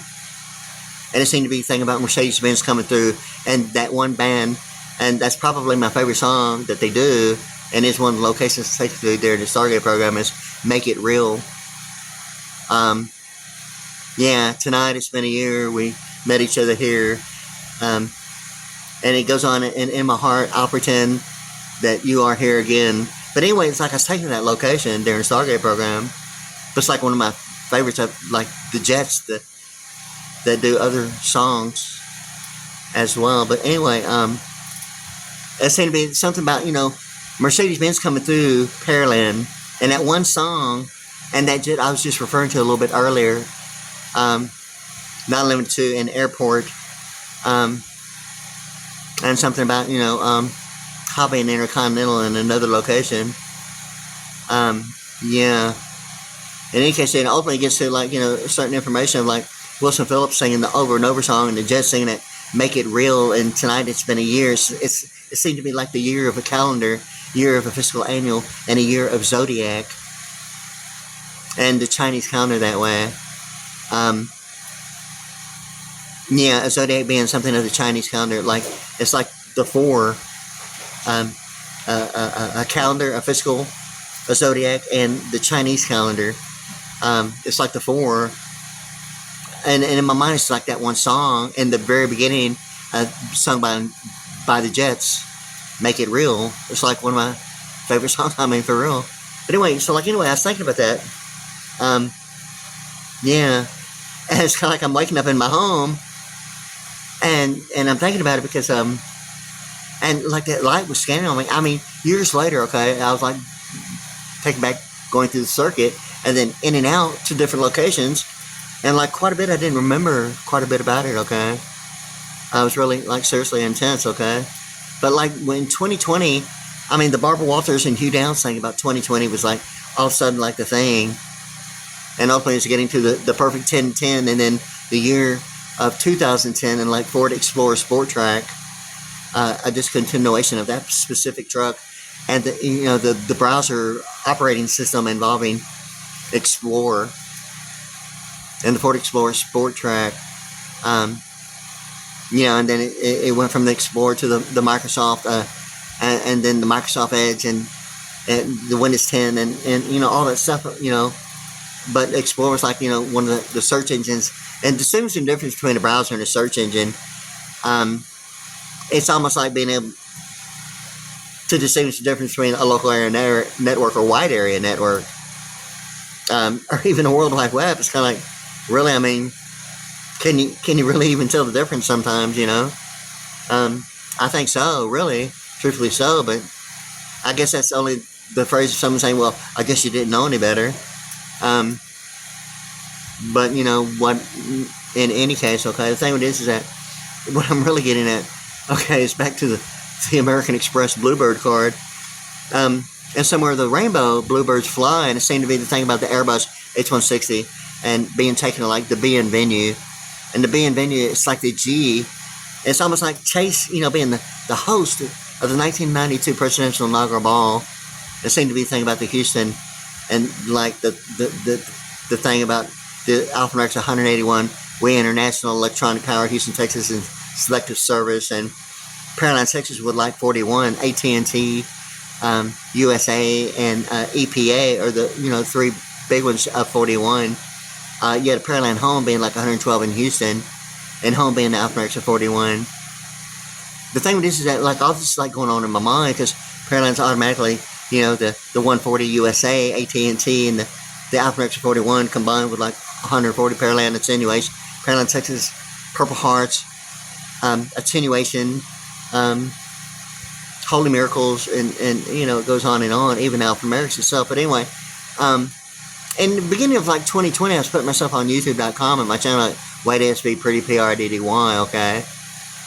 And it seemed to be the thing about Mercedes-Benz coming through, and that one band, and that's probably my favorite song that they do, and it's one of the locations they do there in the Stargate program is Make It Real. Yeah, tonight it's been a year, we met each other here. And it goes on, in my heart, I'll pretend that you are here again. But anyway, it's like I was taking that location during the Stargate program. But it's like one of my favorites, of like the Jets that do other songs as well. But anyway, it seemed to be something about, you know, Mercedes-Benz coming through Pearland, and that one song, and that jet I was just referring to a little bit earlier, Not Limited to an airport, and something about, you know, Hobby and Intercontinental in another location. Yeah. In any case, it ultimately gets to like, you know, certain information of like Wilson Phillips singing the Over and Over song, and the Jets singing it Make It Real, and tonight it's been a year. It seemed to be like the year of a calendar, year of a fiscal annual, and a year of zodiac, and the Chinese calendar that way. Yeah, a zodiac being something of the Chinese calendar, like it's like the four, a calendar, a fiscal, a zodiac, and the Chinese calendar. It's like the four, and in my mind it's like that one song in the very beginning, sung by the Jets, Make It Real. It's like one of my favorite songs, I mean, for real. But anyway, so like anyway, I was thinking about that. Yeah, and it's kind of like I'm waking up in my home, and I'm thinking about it because and like that light was scanning on me. I mean, years later, okay, I was like taken back, going through the circuit, and then in and out to different locations, and like quite a bit I didn't remember quite a bit about it, okay. I was really like seriously intense, okay. But like when 2020, I mean the Barbara Walters and Hugh Downs thing about 2020 was like all of a sudden like the thing, and ultimately it's getting to the perfect 10-10, and then the year of 2010 and like Ford Explorer Sport Track, a discontinuation of that specific truck, and the browser operating system involving Explorer and the Ford Explorer Sport Track. And then it went from the Explorer to the Microsoft, and then the Microsoft Edge and the Windows 10 and all that stuff, but Explorer was like, one of the search engines. And distinguishing the difference between a browser and a search engine, it's almost like being able to distinguish the difference between a local area network or wide area network, or even a World Wide Web. It's kind of like, really, I mean, can you really even tell the difference sometimes, I think so, really, truthfully so, but I guess that's only the phrase of someone saying, well, I guess you didn't know any better. But what, in any case, okay, the thing with this is that what I'm really getting at, okay, is back to the American Express Bluebird card. And somewhere the rainbow bluebirds fly, and it seemed to be the thing about the AirBus H160 and being taken to like the B in venue. And the B in venue, it's like the G. It's almost like Chase, being the host of the 1992 presidential inaugural ball. It seemed to be the thing about the Houston, and like the thing about the Alpharex 181 WE International Electronic Power Houston, Texas, and Selective Service, and Paraline, Texas with like 41, AT&T, USA, and EPA are the three big ones of 41. Yet Paraline Home being like 112 in Houston, and Home being the Alpharex of 41. The thing with this is that like all this is like going on in my mind, because Paraline's automatically the 140 USA, AT&T, and the Alpharex of 41 combined with like 140 Paraline attenuation, Paraline, Texas, Purple Hearts, attenuation, Holy Miracles, and it goes on and on, even Alpharex itself. But anyway, in the beginning of like 2020, I was putting myself on YouTube.com and my channel at WadeASVPriddy, P-R-I-D-D-Y, okay?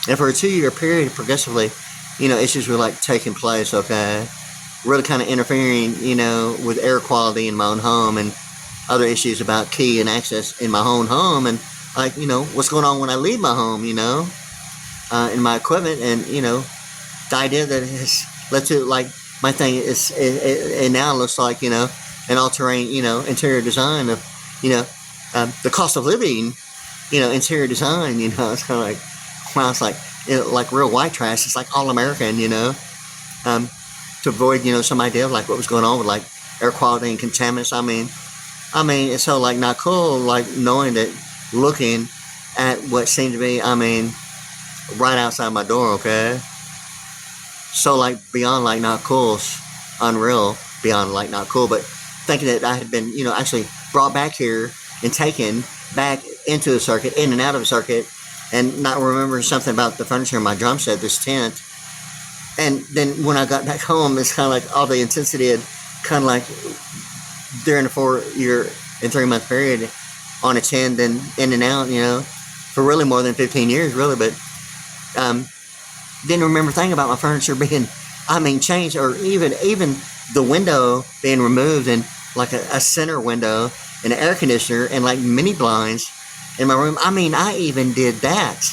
And for a 2-year period, progressively, issues were like taking place, okay? Really kind of interfering, with air quality in my own home, and other issues about key and access in my own home, and like, what's going on when I leave my home, in my equipment, and, the idea that it has led to, like, my thing is, it now looks like, an all-terrain, interior design of, the cost of living, interior design, it's kind of like, wow, it's like, like real white trash. It's like all American, to avoid, some idea of like what was going on with like air quality and contaminants. I mean, it's so like not cool, like knowing that, looking at what seemed to be, right outside my door, okay? So like beyond like not cool, unreal, beyond like not cool, but thinking that I had been, actually brought back here and taken back into the circuit, in and out of the circuit, and not remembering something about the furniture in my drum set, this tent. And then when I got back home, it's kind of like all the intensity had kind of like during the 4-year and 3-month period on its end and in and out, for really more than 15 years, really. But didn't remember a thing about my furniture being, changed, or even the window being removed, and like a center window and an air conditioner and like mini blinds in my room. I even did that.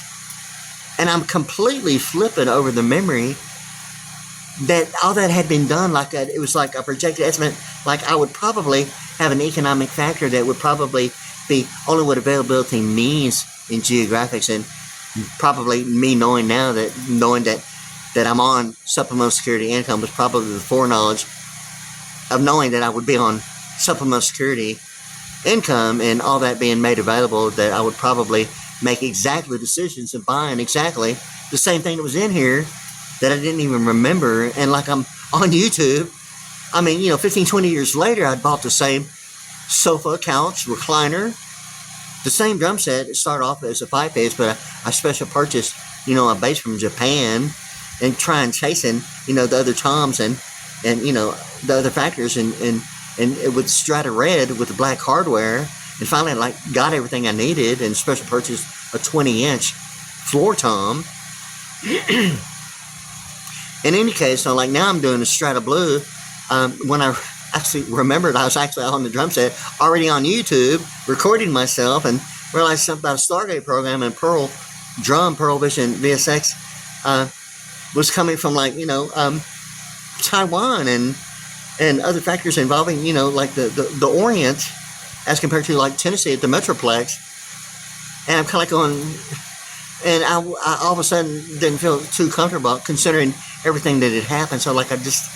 And I'm completely flipping over the memory that all that had been done, like it was like a projected estimate, like I would probably have an economic factor that would probably be only what availability means in geographics, and probably me knowing that I'm on supplemental security income was probably the foreknowledge of knowing that I would be on supplemental security income, and all that being made available, that I would probably make exactly decisions of buying exactly the same thing that was in here that I didn't even remember. And like I'm on YouTube, 15, 20 years later, I'd bought the same sofa, couch, recliner, the same drum set. It started off as a 5-piece, but I special purchased, a bass from Japan, and trying chasing, the other toms and the other factors, and it with Strata Red with the black hardware, and finally like got everything I needed, and special purchased a 20-inch floor tom. In any case, so like now I'm doing a Strata Blue. When I actually remembered, I was actually on the drum set, already on YouTube, recording myself, and realized something about a Stargate program, and Pearl Vision VSX was coming from, like, Taiwan and other factors involving, like the Orient, as compared to, like, Tennessee at the Metroplex. And I'm kind of like going, and I all of a sudden didn't feel too comfortable considering everything that had happened. So, like, I just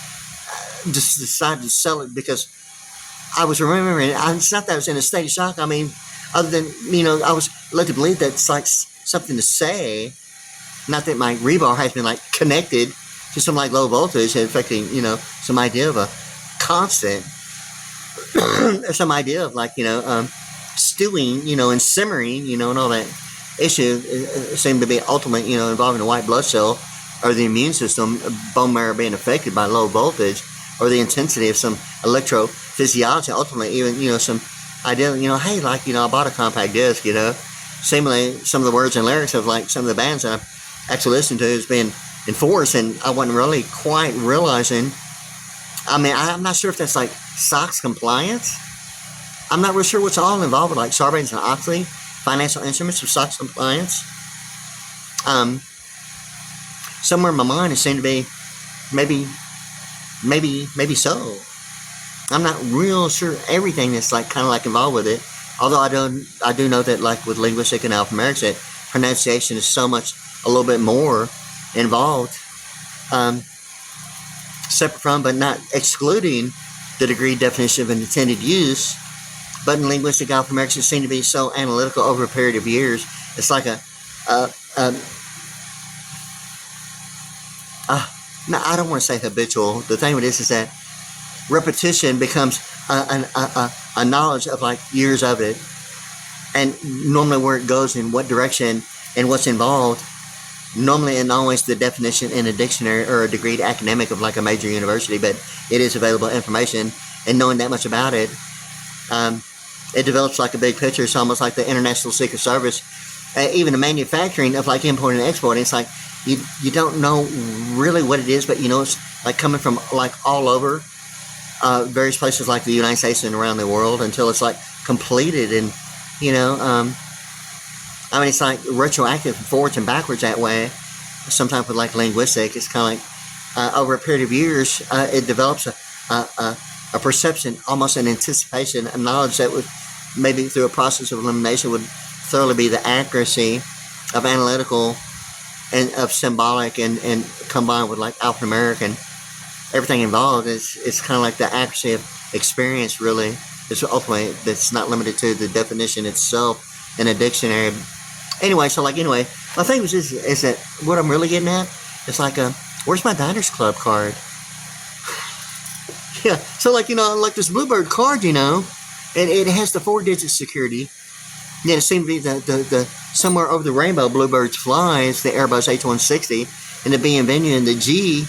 decided to sell it, because I was remembering, it's not that I was in a state of shock. I mean, other than, I was led to believe that it's like something to say, not that my rebar has been, like, connected to some, like, low voltage and affecting, some idea of a constant, or some idea of, like, stewing, and simmering, and all that issue seemed to be ultimately, involving the white blood cell, or the immune system, bone marrow being affected by low voltage, or the intensity of some electrophysiology, ultimately even, some idea, hey, like, I bought a compact disc, seemingly some of the words and lyrics of, like, some of the bands that I've actually listened to is being enforced, and I wasn't really quite realizing. I mean, I'm not sure if that's, like, SOX compliance. I'm not really sure what's all involved with, like, Sarbanes-Oxley, financial instruments of SOX compliance. Somewhere in my mind it seemed to be maybe so. I'm not real sure everything that's, like, kind of, like, involved with it. Although I do know that, like, with linguistic and alphanumerics, that pronunciation is so much a little bit more involved, separate from but not excluding the degree definition of an intended use. But in linguistic alphanumerics, it seemed to be so analytical over a period of years. It's like no, I don't want to say habitual. The thing with this is that repetition becomes a knowledge of, like, years of it, and normally where it goes in what direction and what's involved, normally and always the definition in a dictionary or a degreed academic of, like, a major university, but it is available information, and knowing that much about it, it develops, like, a big picture. It's almost like the International Secret Service, even the manufacturing of, like, importing and exporting. It's like you don't know really what it is, but it's, like, coming from, like, all over various places, like the United States and around the world, until it's, like, completed. And I mean, it's, like, retroactive forwards and backwards that way. Sometimes with, like, linguistic, it's kind of like over a period of years, it develops a perception, almost an anticipation, a knowledge that would maybe through a process of elimination would thoroughly be the accuracy of analytical and of symbolic and combined with, like, alphanumeric and everything involved. It's kind of like the accuracy of experience, really. It's ultimately, that's not limited to the definition itself in a dictionary. Anyway, my thing was is that what I'm really getting at is, like, where's my Diners Club card? Yeah, so, like, like this Bluebird card, and it has the 4-digit security. Yeah, it seemed to be the somewhere over the rainbow Bluebirds fly. It's the Airbus H160, and the B in venue, and the G,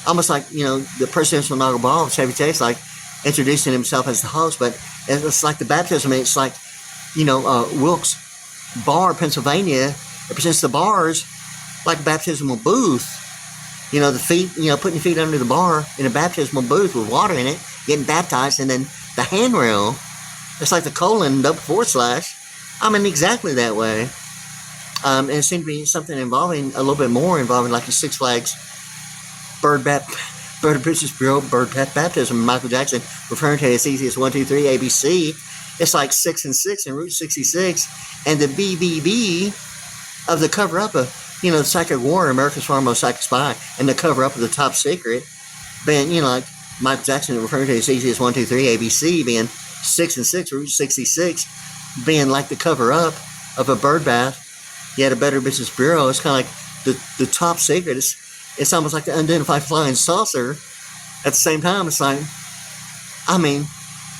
almost like, the presidential inaugural ball of Chevy Chase, like, introducing himself as the host. But it's like the baptism. It's like, Wilkes Bar, Pennsylvania. It presents the bars like a baptismal booth. The feet, putting your feet under the bar in a baptismal booth with water in it, getting baptized, and then the handrail. It's like the colon, double / I mean, exactly that way. And it seemed to be something involving, a little bit more involving, like, a Six Flags Bird Business Bureau, bird baptism. Michael Jackson referring to it as easy as 1, 2, 3, ABC. It's like 6 and 6 and Route 66. And the BBB of the cover-up of, the Psychic War, America's Foremost Psychic Spy, and the cover-up of the Top Secret being, like, Michael Jackson referring to it as easy as 1, 2, 3, ABC, being 6 and 6, Route 66, being like the cover-up of a bird bath. Yet a Better Business Bureau. It's kind of like the Top Secret. It's almost like the unidentified flying saucer. At the same time, it's like, I mean,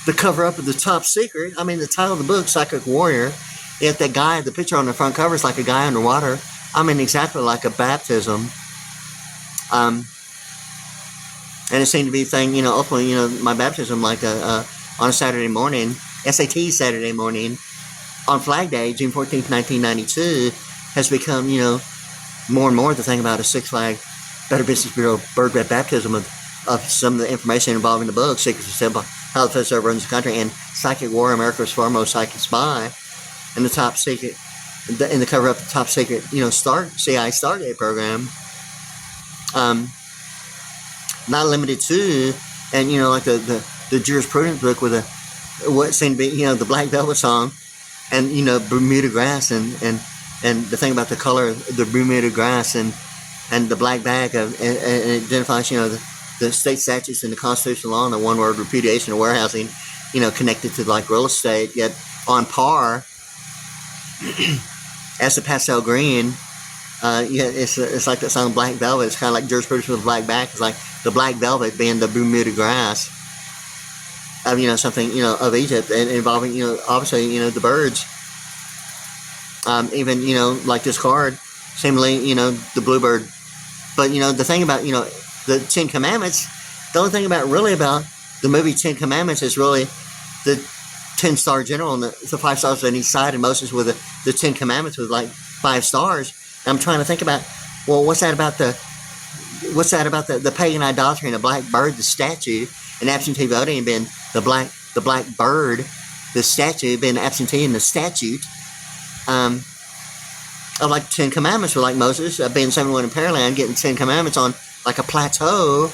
the cover-up of the Top Secret. I mean, the title of the book, Psychic Warrior. Yet that guy, the picture on the front cover is like a guy underwater. I mean, exactly like a baptism. And it seemed to be a thing, ultimately, my baptism, like on a Saturday morning, SAT Saturday morning, on Flag Day, June 14th, 1992, has become, more and more the thing about a Six Flag Better Business Bureau bird baptism of some of the information involving the book, Secrets of Simple, How the Federal Reserve Runs the Country, and Psychic War, America's Foremost Psychic Spy. in the top secret, in the cover of the top secret, CIA Stargate program. Not limited to, and like the jurisprudence book with what seemed to be the Black Velvet song, and Bermuda grass, and the thing about the color of the Bermuda grass, and the black bag of, and it identifies the state statutes and the constitutional law and the one word repudiation of warehousing, connected to like real estate, yet on par as the pastel green. It's like that song Black Velvet. It's kind of like jurisprudence with a black back. It's like the black velvet being the Bermuda grass of something of Egypt, and involving obviously the birds. Even like this card, seemingly the bluebird. But the thing about the Ten Commandments, the only thing about the movie Ten Commandments is really the 10-star general and the 5 stars on each side, and Moses with the 10 Commandments with like 5 stars. I'm trying to think about, well, what's that about the pagan idolatry and the black bird, the statue, and absentee voting being the black bird, the statue being absentee in the statute, of like 10 Commandments with like Moses being 71 in Pearland, getting 10 Commandments on like a plateau,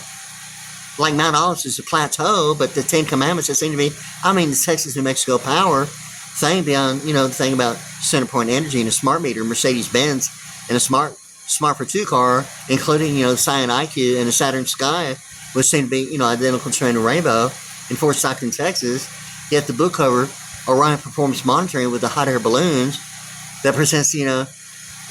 like Mount Olives is a plateau, but the 10 Commandments that seem to be, the Texas New Mexico power thing beyond, the thing about center point energy and a smart meter, Mercedes-Benz, and a smart for 2 car, including, the Scion IQ and the Saturn Sky, which seem to be, identical to the rainbow in Fort Stockton, Texas. Yet the book cover, Orion Performance Monitoring with the hot air balloons, that presents,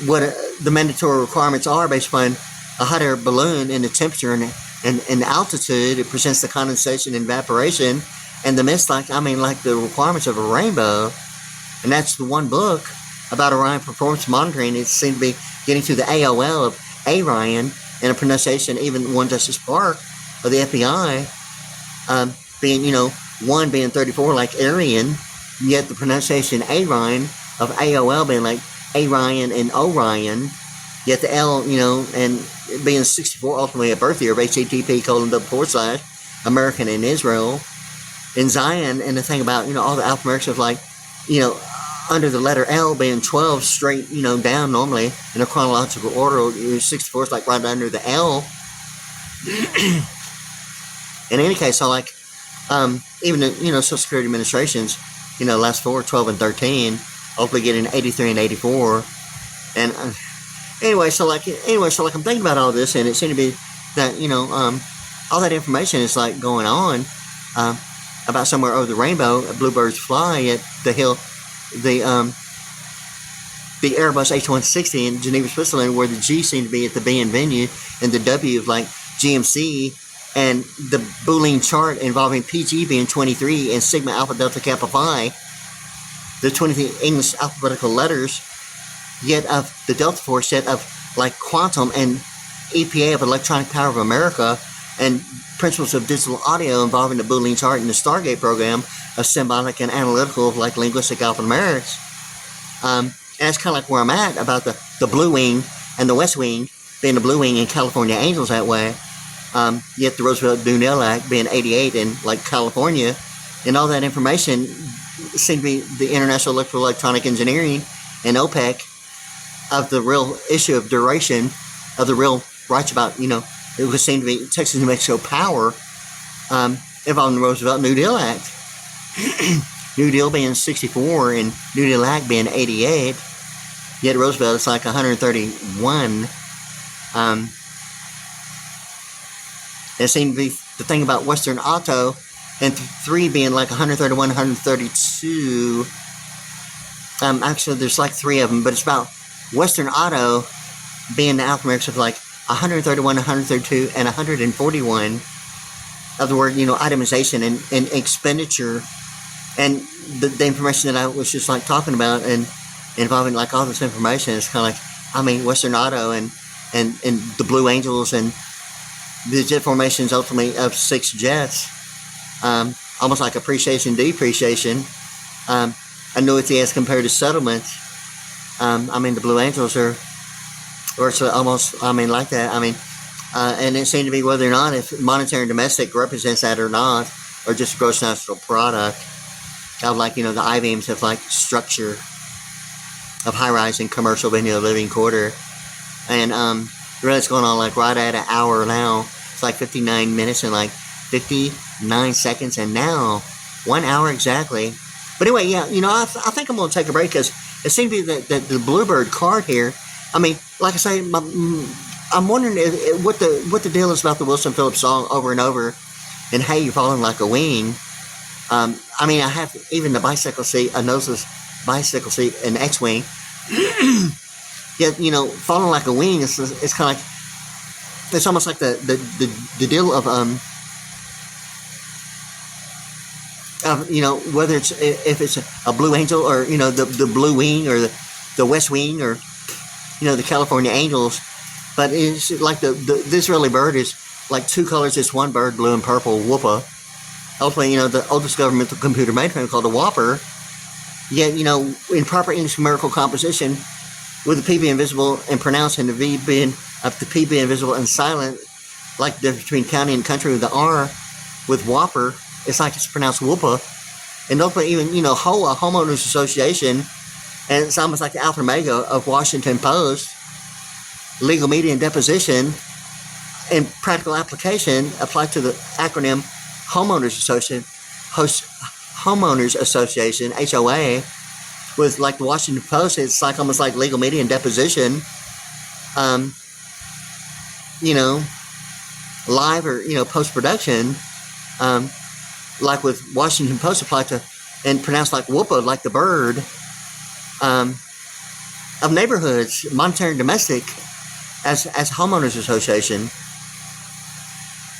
what the mandatory requirements are based upon a hot air balloon and the temperature and the altitude. It presents the condensation and evaporation and the mist, like the requirements of a rainbow. And that's the one book about Orion Performance Monitoring. It seemed to be getting to the AOL of Orion, and a pronunciation, even one Justice Park of the FBI, being, one being 34 like Aryan, yet the pronunciation Orion of AOL being like Orion and Orion, yet the L, and being 64, ultimately a birth year of HTTP:// American in Israel, in Zion, and the thing about, all the alphanumerics of like, under the letter L being 12 straight, down normally in a chronological order. 64 is like right under the L. In any case, so like, even the, Social Security Administrations, last 4, 12, and 13, hopefully getting 83 and 84. And anyway, so like I'm thinking about all this, and it seemed to be that, all that information is like going on, about somewhere over the rainbow, bluebirds fly at the hill, the AirBus H160 in Geneva, Switzerland, where the G seemed to be at the B in venue, and the W of like GMC, and the Boolean chart involving PG being 23 and Sigma Alpha Delta Kappa Phi, the 23 English alphabetical letters, yet of the Delta Force, yet of like quantum and EPA of Electronic Power of America, and principles of digital audio involving the Boolean chart and the Stargate program of symbolic and analytical of like linguistic alphanumerics. And that's kind of like where I'm at about the Blue Wing and the West Wing, being the Blue Wing and California Angels that way. Yet the Roosevelt Dune Act being 88 in like California, and all that information seemed to be the International Electronic Engineering and OPEC of the real issue of duration of the real rights about, it was seen to be Texas New Mexico power, involving the Roosevelt New Deal Act. New Deal being 64 and New Deal Act being 88, yet Roosevelt is like 131. It seemed to be the thing about Western Auto, and 3 being like 131, 132. Actually, there's like 3 of them, but it's about Western Auto being the alphanumerics of like 131, 132, and 141 of the word, itemization and expenditure, and the information that I was just like talking about and involving like all this information is kind of like, Western Auto and the Blue Angels and the jet formations ultimately of 6 jets, almost like appreciation, depreciation, annuity as compared to settlement. The Blue Angels are virtually almost, like that. And it seemed to be whether or not if monetary and domestic represents that or not, or just gross national product, of like, the I-beams of like structure of high-rise and commercial venue living quarter. And really it's going on like right at an hour now. It's like 59 minutes and like 59 seconds, and now 1 hour exactly. But anyway, yeah, you know, I think I'm going to take a break because it seems to be that the Bluebird card here, I mean, like I say, I'm wondering what the deal is about the Wilson Phillips song over and over, and Hey, You're Falling Like a Wing. I mean, I have even the bicycle seat, a noseless bicycle seat, an X-Wing. Yet, you know, Falling Like a Wing is kind of like, it's almost like the deal of you know, whether it's if it's a Blue Angel or, you know, the Blue Wing or the West Wing or, you know, the California Angels. But it's like this really bird is like two colors. It's one bird, blue and purple, whoopa. Ultimately, you know, the oldest governmental computer mainframe called a Whopper. Yet, you know, in proper English numerical composition, with the P being visible and pronounced and the V being the P being visible and silent, like the difference between county and country with the R, with Whopper, it's like it's pronounced whoopa. And ultimately, even, you know, HOA, Homeowners Association, and it's almost like the alpha and omega of Washington Post, legal media and deposition, and practical application apply to the acronym Homeowners Association, HOA, with like the Washington Post. It's like almost like legal media and deposition, you know, live or, you know, post-production, like with Washington Post applied to and pronounced like whoopa, like the bird, of neighborhoods, monetary and domestic, as Homeowners Association.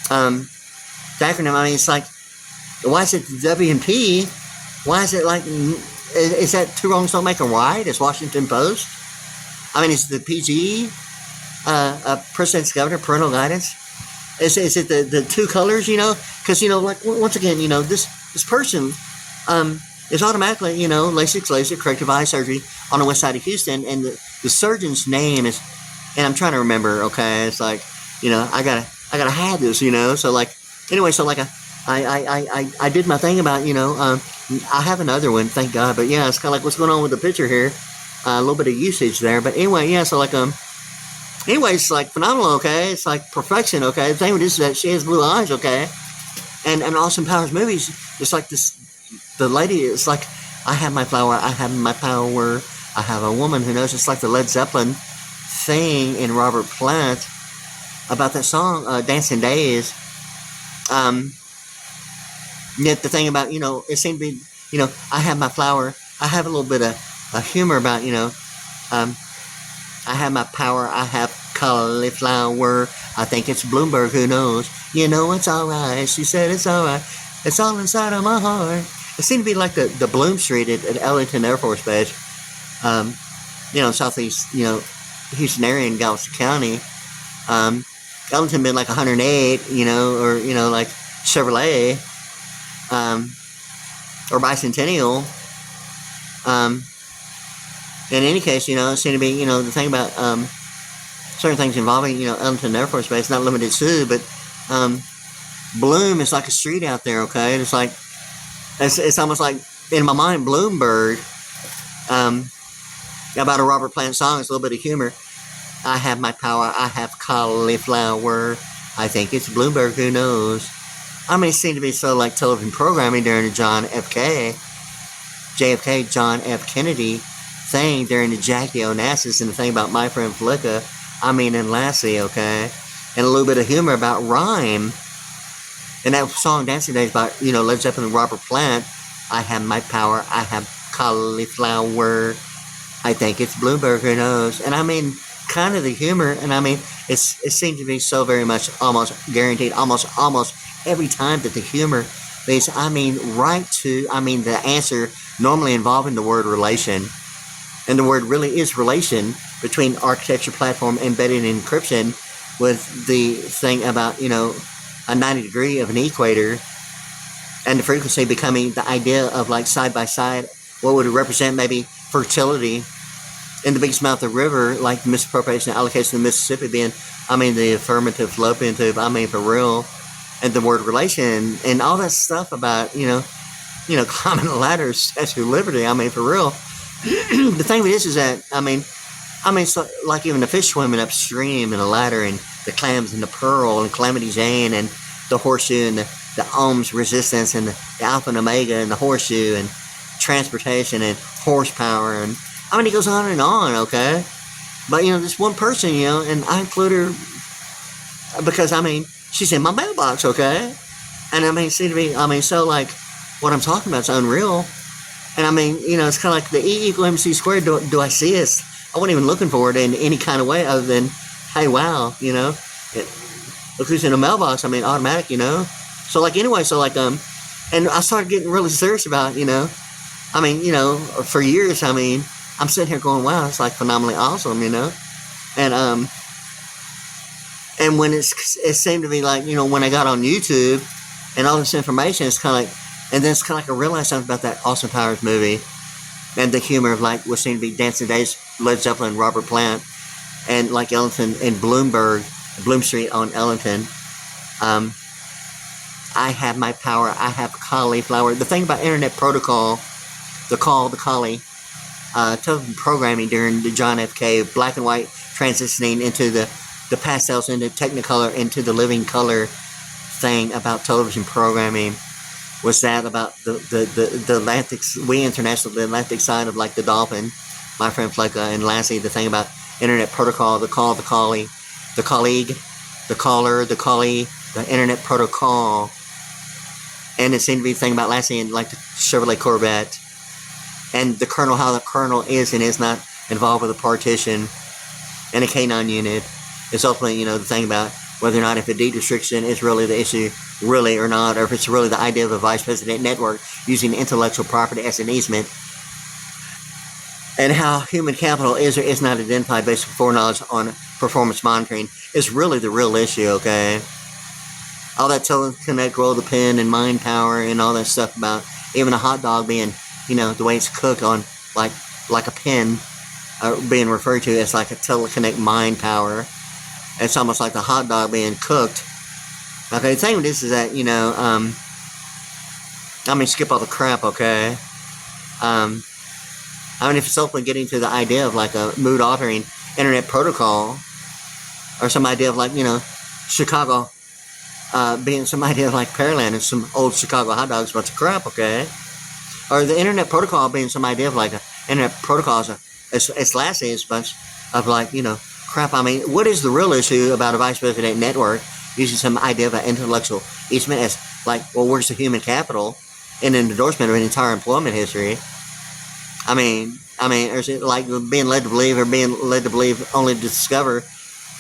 The acronym, I mean, it's like, why is it W and P? Why is it like, is that two wrongs don't make a right? It's Washington Post? I mean, is the PG, President's Governor, Parental Guidance? Is it the two colors, you know? Because, you know, like, once again, you know, this person is automatically, you know, LASIK, corrective eye surgery on the west side of Houston, and the surgeon's name is, and I'm trying to remember, okay, it's like, you know, I gotta have this, you know, so like, anyway, so like, I did my thing about, you know, I have another one, thank God, but yeah, it's kind of like what's going on with the picture here, a little bit of usage there, but anyway, yeah, so like, anyway, it's like phenomenal, okay, it's like perfection, okay, the thing with this is that she has blue eyes, okay, and Austin Powers movies, it's like this, the lady, it's like, I have my flower, I have my power, I have a woman who knows, it's like the Led Zeppelin thing in Robert Plant about that song, Dancing Days. Yet the thing about, you know, it seemed to be, you know, I have my flower, I have a little bit of humor about, you know, I have my power, I have cauliflower, I think it's Bloomberg, who knows, you know, it's alright, she said it's alright, it's all inside of my heart. It seemed to be like the Bloom Street at Ellington Air Force Base, you know, southeast, you know, Houston area in Galveston County. Ellington been like 108, you know, or, you know, like Chevrolet, or Bicentennial. In any case, you know, it seemed to be, you know, the thing about certain things involving, you know, Ellington Air Force Base, not limited to, but Bloom is like a street out there, okay? It's like, it's almost like, in my mind, Bloomberg, about a Robert Plant song, it's a little bit of humor. I have my power, I have cauliflower, I think it's Bloomberg, who knows. I mean, it seemed to be so like television programming during the JFK, John F. Kennedy thing during the Jackie Onassis and the thing about My Friend Flicka, I mean, and Lassie, okay? And a little bit of humor about rhyme. And that song, Dancing Days, by, you know, Led Zeppelin and Robert Plant, I have my power, I have cauliflower, I think it's Bloomberg, who knows. And I mean, kind of the humor, and I mean, it seemed to be so very much almost guaranteed, almost every time that the humor leads, I mean, right to, I mean, the answer normally involving the word relation. And the word really is relation between architecture platform embedded in encryption with the thing about, you know, a 90 degree of an equator, and the frequency becoming the idea of like side by side, what would it represent, maybe fertility in the biggest mouth of the river, like the misappropriation allocation of Mississippi being, I mean, the affirmative fallopian tube, I mean, for real, and the word relation, and all that stuff about, you know, common ladders, statue of liberty, I mean, for real. the thing with this is that, I mean, so, like even the fish swimming upstream and the ladder and the clams and the pearl and Calamity Jane and the horseshoe and the ohms resistance and the alpha and omega and the horseshoe and transportation and horsepower and I mean, it goes on and on, okay? But, you know, this one person, you know, and I include her because, I mean, she's in my mailbox, okay? And I mean, it seemed to be, I mean, so like what I'm talking about is unreal. And I mean, you know, it's kind of like the E equal MC squared. Do I see it? I wasn't even looking for it in any kind of way other than, hey, wow, you know, look who's in the mailbox. I mean, automatic, you know. So like anyway, so like and I started getting really serious about, you know, I mean, you know, for years. I mean, I'm sitting here going, wow, it's like phenomenally awesome, you know, and when it seemed to be like, you know, when I got on YouTube and all this information, it's kind of like. And then it's kind of like I realized something about that Austin Powers movie and the humor of like what seemed to be Dancing Days, Led Zeppelin, Robert Plant, and like Ellington and Bloom Street on Ellington. I have my power. I have cauliflower. The thing about Internet Protocol, the Kali, television programming during the John F. K. black and white transitioning into the pastels into Technicolor into the living color thing about television programming. Was that about the Atlantic, the Atlantic side of like the dolphin, my friend Flecka, and lastly the thing about Internet Protocol, the call, the collie, the colleague, the caller, the collie, the Internet Protocol, and it seemed to be the thing about lastly in like the Chevrolet Corvette, and the kernel, how the kernel is and is not involved with a partition, and a K9 unit. It's ultimately, you know, the thing about whether or not if a deed restriction is really the issue, really or not, or if it's really the idea of a vice president network using intellectual property as an easement, and how human capital is or is not identified based on foreknowledge on performance monitoring is really the real issue, okay? All that teleconnect, roll the pin, and mind power, and all that stuff about even a hot dog being, you know, the way it's cooked on like a pin, being referred to as like a teleconnect mind power. It's almost like the hot dog being cooked. Okay, the thing with this is that, you know, I mean, skip all the crap, okay? I mean, if it's open getting to the idea of like a mood-altering Internet Protocol, or some idea of like, you know, Chicago being some idea of like Pearland and some old Chicago hot dogs, bunch of crap, okay? Or the Internet Protocol being some idea of like a Internet Protocol it's lastly it's a bunch of like, you know, crap. I mean, what is the real issue about a vice president network using some idea of an intellectual easement as like, well, where's the human capital in an endorsement of an entire employment history? I mean, or is it like being led to believe or being led to believe only to discover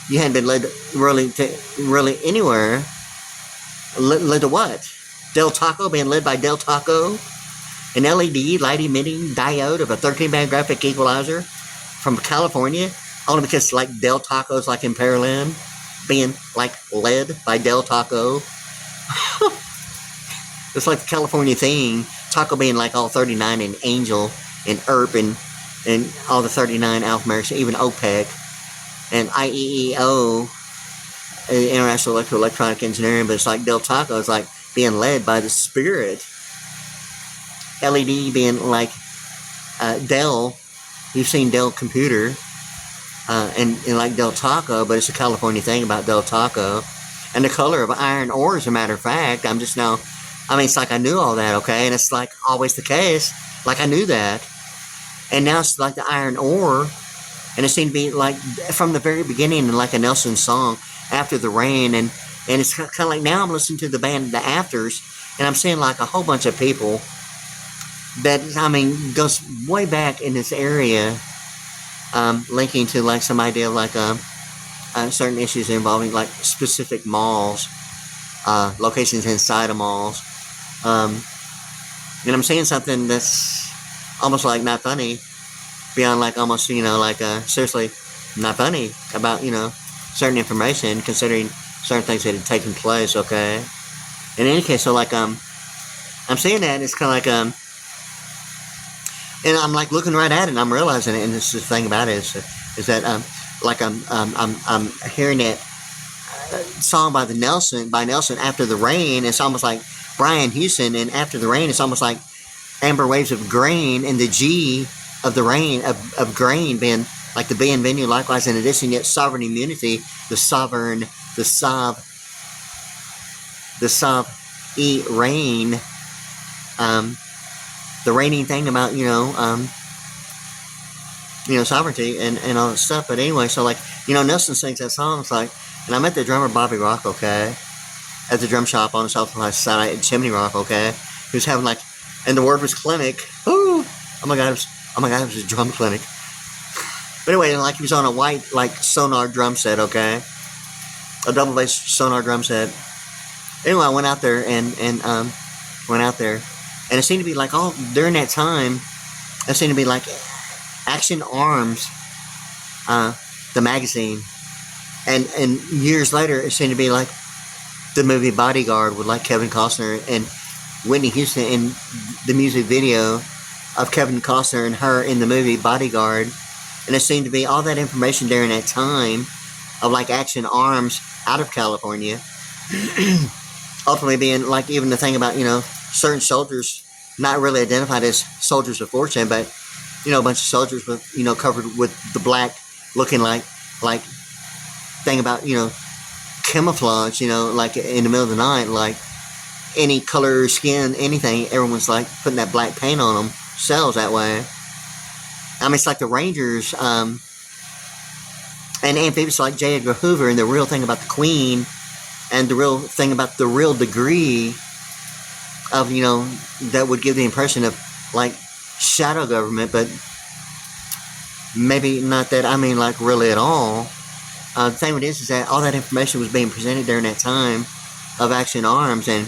you hadn't been led really anywhere? Led to what? Del Taco, being led by Del Taco? An LED light emitting diode of a 13-band graphic equalizer from California? Only because like Del Taco's like in Pearland, being like led by Del Taco. It's like the California thing. Taco being like all 39 and Angel and ERP and all the 39 alphanumerics, even OPEC and IEEO, International Electronic Engineering, but it's like Del Taco is like being led by the spirit. LED being like Dell. You've seen Dell Computer. And like Del Taco, but it's a California thing about Del Taco. And the color of iron ore, as a matter of fact, I'm just now, I mean, it's like I knew all that, okay? And it's like always the case, like I knew that. And now it's like the iron ore, and it seemed to be like from the very beginning, in like a Nelson song, After the Rain, and it's kind of like now I'm listening to the band, The Afters, and I'm seeing like a whole bunch of people that, I mean, goes way back in this area, linking to like some idea of like certain issues involving like specific malls, locations inside of malls, and I'm saying something that's almost like not funny, beyond like almost, you know, like seriously not funny about, you know, certain information considering certain things that had taken place, okay? In any case, so like I'm saying that, and it's kind of like and I'm like looking right at it, and I'm realizing it. And this is the thing about it is that like I'm hearing that song by Nelson, After the Rain. It's almost like Brian Houston, and After the Rain. It's almost like Amber Waves of Grain, and the G of the rain of grain being like the being venue. Likewise, in addition, yet sovereign immunity, the sovereign, the rain, the reigning thing about sovereignty and all that stuff. But anyway, so like Nelson sings that song. It's like, and I met the drummer Bobby Rock, okay, at the drum shop on the Southwest side at Chimney Rock, okay. He was having like, and the word was clinic. Ooh, oh my god, it was a drum clinic. But anyway, like he was on a white like sonar drum set, okay, a double bass sonar drum set. Anyway, I went out there and it seemed to be like all during that time, it seemed to be like Action Arms, the magazine, and years later it seemed to be like the movie Bodyguard with like Kevin Costner and Whitney Houston in the music video of Kevin Costner and her in the movie Bodyguard. And it seemed to be all that information during that time of like Action Arms out of California. Ultimately being like even the thing about, certain soldiers not really identified as soldiers of fortune, but, a bunch of soldiers with, covered with the black looking like thing about, camouflage, like in the middle of the night, like any color, skin, anything, everyone's like putting that black paint on themselves that way. I mean, it's like the Rangers, and amphibious like J. Edgar Hoover, and the real thing about the Queen, and the real thing about the real degree of, that would give the impression of like shadow government, but maybe not that, I mean, like really at all. The thing with this is that all that information was being presented during that time of Action Arms, and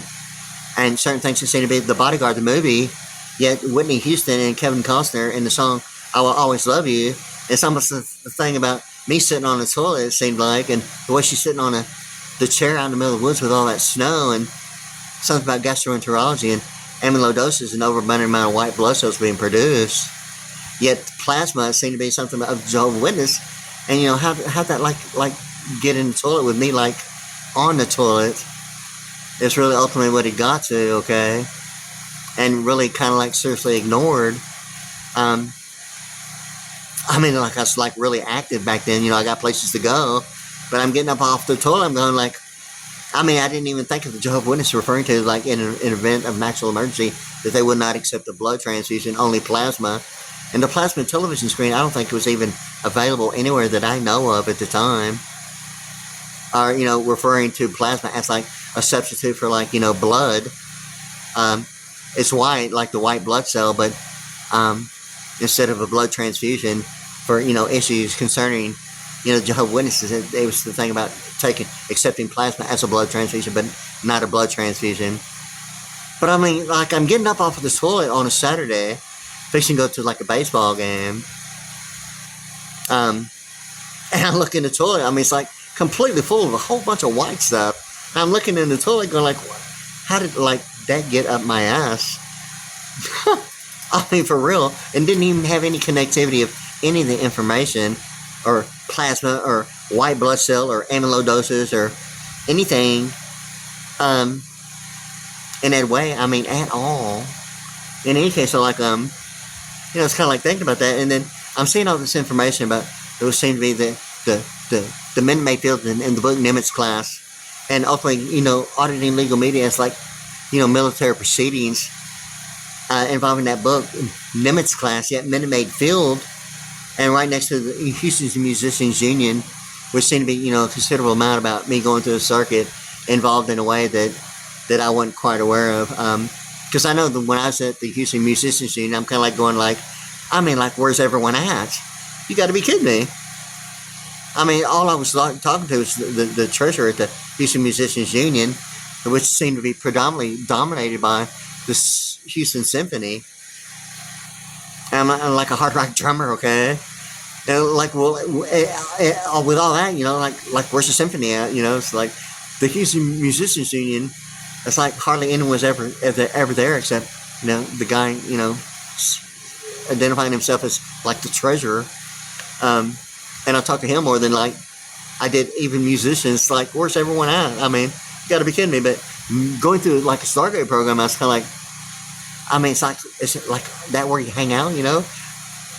certain things that seem to be the Bodyguard, the movie, yet Whitney Houston and Kevin Costner in the song I Will Always Love You. It's almost the thing about me sitting on the toilet, it seemed like, and the way she's sitting on the chair out in the middle of the woods with all that snow, and something about gastroenterology and amyloidosis and overabundant amount of white blood cells being produced. Yet plasma seemed to be something of Jehovah's Witness, and how that like get in the toilet with me like on the toilet. It's really ultimately what he got to, okay, and really kind of like seriously ignored. I mean, like I was like really active back then. I got places to go, but I'm getting up off the toilet. I'm going like, I mean, I didn't even think of the Jehovah's Witness referring to like in an event of national emergency that they would not accept a blood transfusion, only plasma. And the plasma television screen, I don't think it was even available anywhere that I know of at the time. Or, referring to plasma as like a substitute for like, blood. It's white, like the white blood cell, but instead of a blood transfusion for, issues concerning, Jehovah's Witnesses, it was the thing about accepting plasma as a blood transfusion, but not a blood transfusion. But I mean, like I'm getting up off of the toilet on a Saturday, fixing to go to like a baseball game, and I look in the toilet. I mean, it's like completely full of a whole bunch of white stuff. I'm looking in the toilet going like, how did like that get up my ass? I mean, for real. And didn't even have any connectivity of any of the information or plasma or white blood cell or amyloidosis or anything in that way. I mean, at all. In any case, so like, it's kind of like thinking about that. And then I'm seeing all this information about it would seem to be the Minute Maid field in the book Nimitz Class. And ultimately, auditing legal media as like, military proceedings involving that book, Nimitz Class, yet Minute Maid Field, and right next to the Houston Musicians Union, which seemed to be, a considerable amount about me going to a circuit involved in a way that I wasn't quite aware of. Because I know that when I was at the Houston Musicians Union, I'm kind of like going like, I mean, like, where's everyone at? You got to be kidding me. I mean, all I was talking to was the treasurer at the Houston Musicians Union, which seemed to be predominantly dominated by the Houston Symphony. And I'm like a hard rock drummer, okay? And like, well, with all that, like where's the symphony at? It's like the Houston Musicians Union. It's like hardly anyone was ever there except, the guy, identifying himself as like the treasurer. And I talked to him more than like I did even musicians. Like, where's everyone at? I mean, you got to be kidding me. But going through like a Stargate program, I was kind of like, I mean, it's like that where you hang out,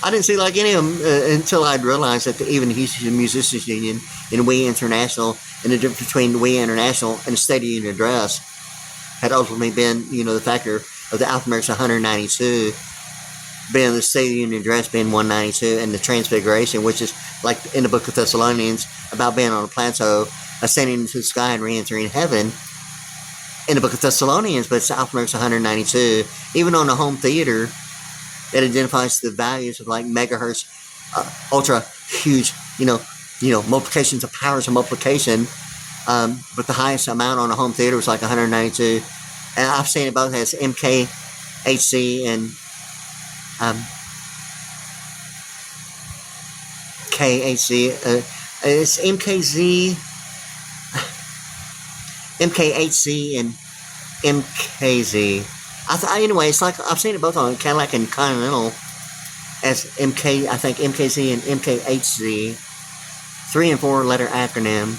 I didn't see like any of them until I'd realized that even the Houston Musicians Union and We International, and the difference between We International and the State of the Union Address had ultimately been, the factor of the Alpha-American 192 being the State of the Union Address being 192, and the Transfiguration, which is like in the book of Thessalonians about being on a plateau, ascending into the sky and re-entering heaven in the book of Thessalonians, but it's Alpha-American 192. Even on the home theater, it identifies the values of like megahertz, ultra huge, multiplications of powers of multiplication. But the highest amount on a home theater was like 192. And I've seen it both as MKHC and KHC. It's MKHC and MKZ. Anyway, it's like I've seen it both on Cadillac and Continental as MK. I think MKZ and MKHC, 3 and 4 letter acronym.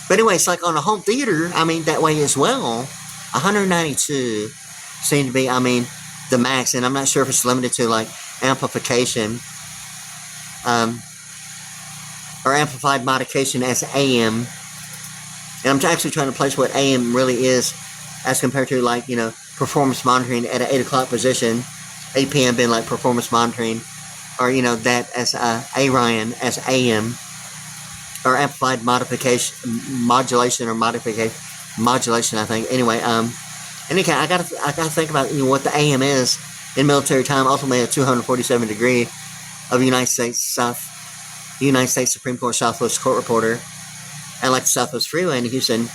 But anyway, it's like on a home theater. That way as well. 192 seemed to be. The max, and I'm not sure if it's limited to like amplification, or amplified modification as AM. And I'm actually trying to place what AM really is as compared to like, performance monitoring at an 8 o'clock position, 8 p.m. being like performance monitoring, or, that as ARIAN as AM, or amplified modulation, I think. Anyway, and I gotta think about what the AM is in military time. Ultimately, at 247 degree of United States Supreme Court Southwest Court Reporter, and like the Southwest Freeway in the Houston,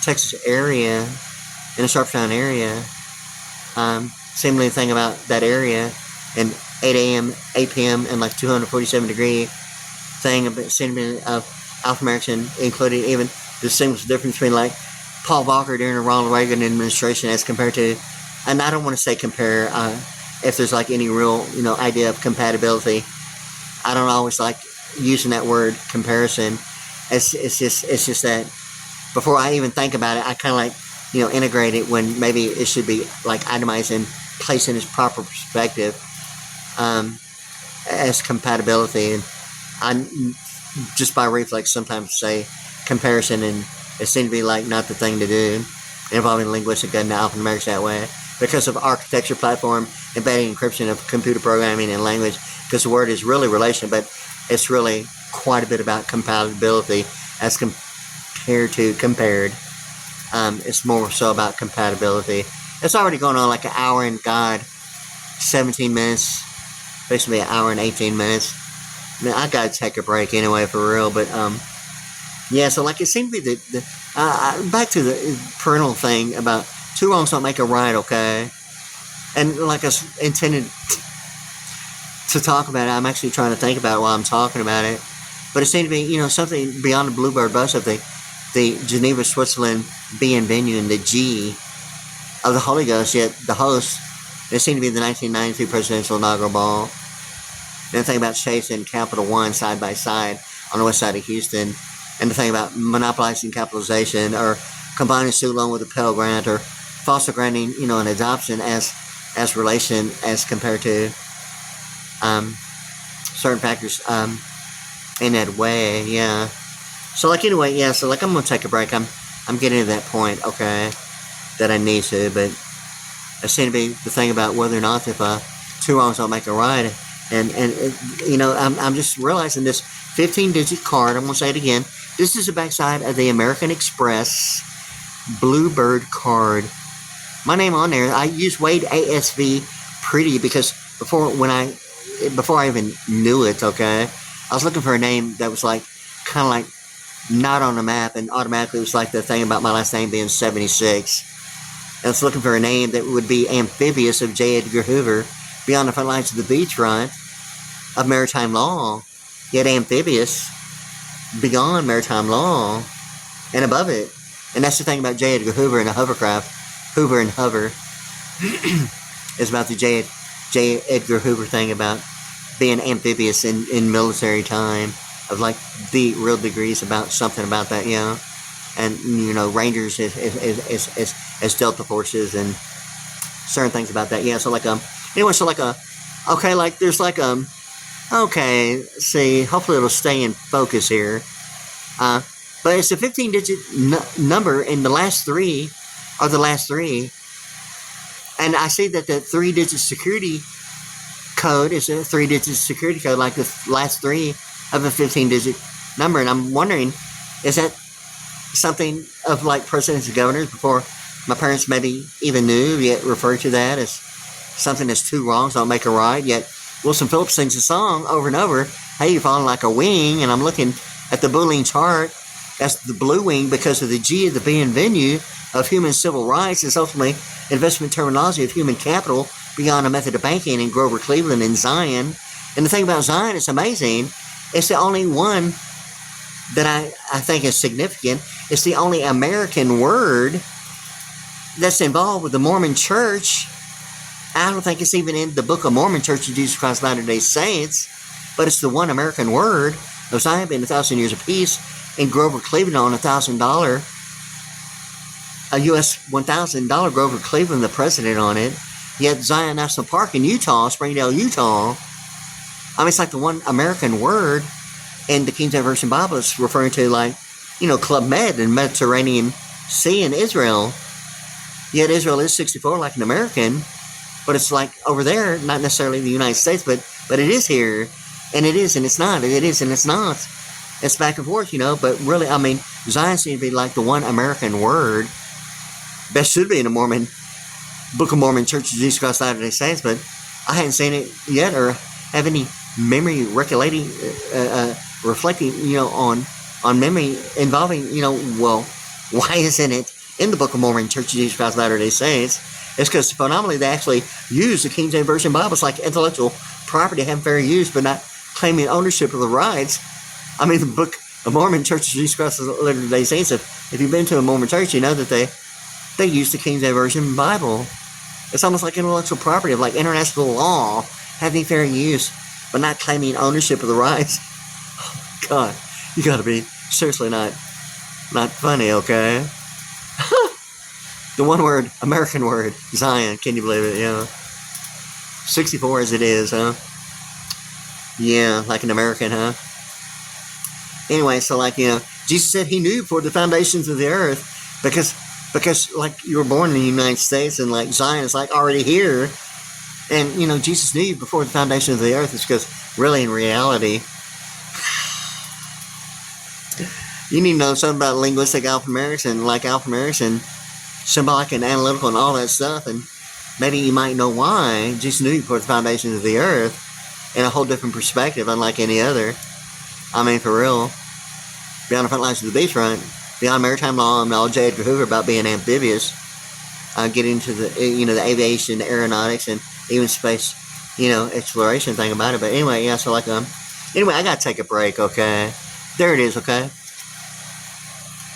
Texas area, in the Sharpstown area. Similarly, thing about that area, and 8 a.m., 8 p.m., and like 247 degree thing of Alpha-American, including even the distinguished difference between like Paul Volcker during the Ronald Reagan administration as compared to, and I don't want to say compare, if there's like any real, idea of compatibility. I don't always like using that word comparison. It's just that before I even think about it, I kind of like, integrate it when maybe it should be like itemized and placed in its proper perspective, as compatibility. And I just by reflex sometimes say comparison, and it seemed to be like not the thing to do, involving linguistic and alphanumerics that way, because of architecture, platform, embedding encryption of computer programming and language, because the word is really relation, but it's really quite a bit about compatibility as compared. It's more so about compatibility. It's already going on like an hour and 17 minutes, basically an hour and 18 minutes. I gotta take a break anyway, for real, but yeah, so like it seemed to be back to the parental thing about 2 wrongs don't make a right, okay? And like I intended to talk about it, I'm actually trying to think about it while I'm talking about it, but it seemed to be, something beyond the Bluebird bus of the Geneva, Switzerland being venue, and the G of the Holy Ghost, yet the host, it seemed to be the 1992 presidential inaugural ball. And the thing about Chase and Capital One side by side on the west side of Houston, and the thing about monopolizing capitalization, or combining student loan with a Pell Grant, or foster granting, an adoption as relation as compared to certain factors in that way, yeah. So like anyway, yeah. So like I'm gonna take a break. I'm getting to that point, okay, that I need to, but it seems to be the thing about whether or not if 2 wrongs don't make a right, and I'm just realizing this 15-digit card. I'm gonna say it again. This is the backside of the American Express Bluebird card. My name on there. I use WadeASVPriddy because before I even knew it, okay, I was looking for a name that was like kind of like not on the map, and automatically it was like the thing about my last name being 76. I was looking for a name that would be amphibious of J. Edgar Hoover, beyond the front lines of the beachfront of maritime law, yet amphibious beyond maritime law and above it. And that's the thing about J. Edgar Hoover and a hovercraft. Hoover and hover is about the J. Edgar Hoover thing about being amphibious in military time, of like the real degrees about something about that, and Rangers as Delta forces and certain things about that, so like anyway, so like Okay, like there's like okay, see, hopefully it'll stay in focus here. But it's a 15-digit number, and the last three are the last three. And I see that the 3-digit security code is a 3-digit security code, like the last three of a 15-digit number. And I'm wondering, is that something of like presidents and governors before my parents maybe even knew, yet refer to that as something that's 2 wrongs don't make a right? Yet Wilson Phillips sings a song over and over, hey, you're falling like a wing. And I'm looking at the Boolean chart. That's the blue wing because of the G of the being venue of human civil rights. It's ultimately investment terminology of human capital beyond a method of banking in Grover Cleveland and Zion. And the thing about Zion, it's amazing. It's the only one that I think is significant. It's the only American word that's involved with the Mormon Church. I don't think it's even in the Book of Mormon, Church of Jesus Christ of Latter-day Saints, but it's the one American word of Zion being 1,000 years of peace in Grover Cleveland on $1,000, a US $1,000 Grover Cleveland, the president on it. Yet Zion National Park in Utah, Springdale, Utah, I mean, it's like the one American word in the King James Version Bible is referring to, like, you know, Club Med and Mediterranean Sea in Israel. Yet Israel is 64 like an American, but it's like over there, not necessarily the United States, but it is here, and it is and it's not, it is and it's not. It's back and forth, you know, but really, I mean, Zion seems to be like the one American word. That should be in the Mormon, Book of Mormon, Church of Jesus Christ of Latter-day Saints, but I hadn't seen it yet or have any memory recollecting, reflecting, you know, on memory involving, you know, well, why isn't it in the Book of Mormon, Church of Jesus Christ of Latter-day Saints? It's because phenomenally they actually use the King James Version Bible. It's like intellectual property, having fair use, but not claiming ownership of the rights. I mean, the Book of Mormon, Church of Jesus Christ of Latter-day Saints, if you've been to a Mormon church, you know that they use the King James Version Bible. It's almost like intellectual property of like international law, having fair use, but not claiming ownership of the rights. Oh my God, you gotta be seriously not funny, okay? The one word, American word, Zion, can you believe it? Yeah. 64 as it is, huh? Yeah, like an American, huh? Anyway, so like, you know, Jesus said he knew before the foundations of the earth because like you were born in the United States and like Zion is like already here. And, you know, Jesus knew before the foundation of the earth. It's because really in reality, you need to know something about linguistic alphanumerics and like alphanumerics and symbolic and analytical and all that stuff. And maybe you might know why Jesus knew before the foundation of the earth in a whole different perspective, unlike any other. I mean, for real. Beyond the front lines of the beachfront, beyond maritime law and all J. Edgar Hoover about being amphibious, getting into the, you know, the aviation, the aeronautics, and even space, you know, exploration thing about it. But anyway, yeah, so like, anyway, I gotta take a break, okay? There it is, okay?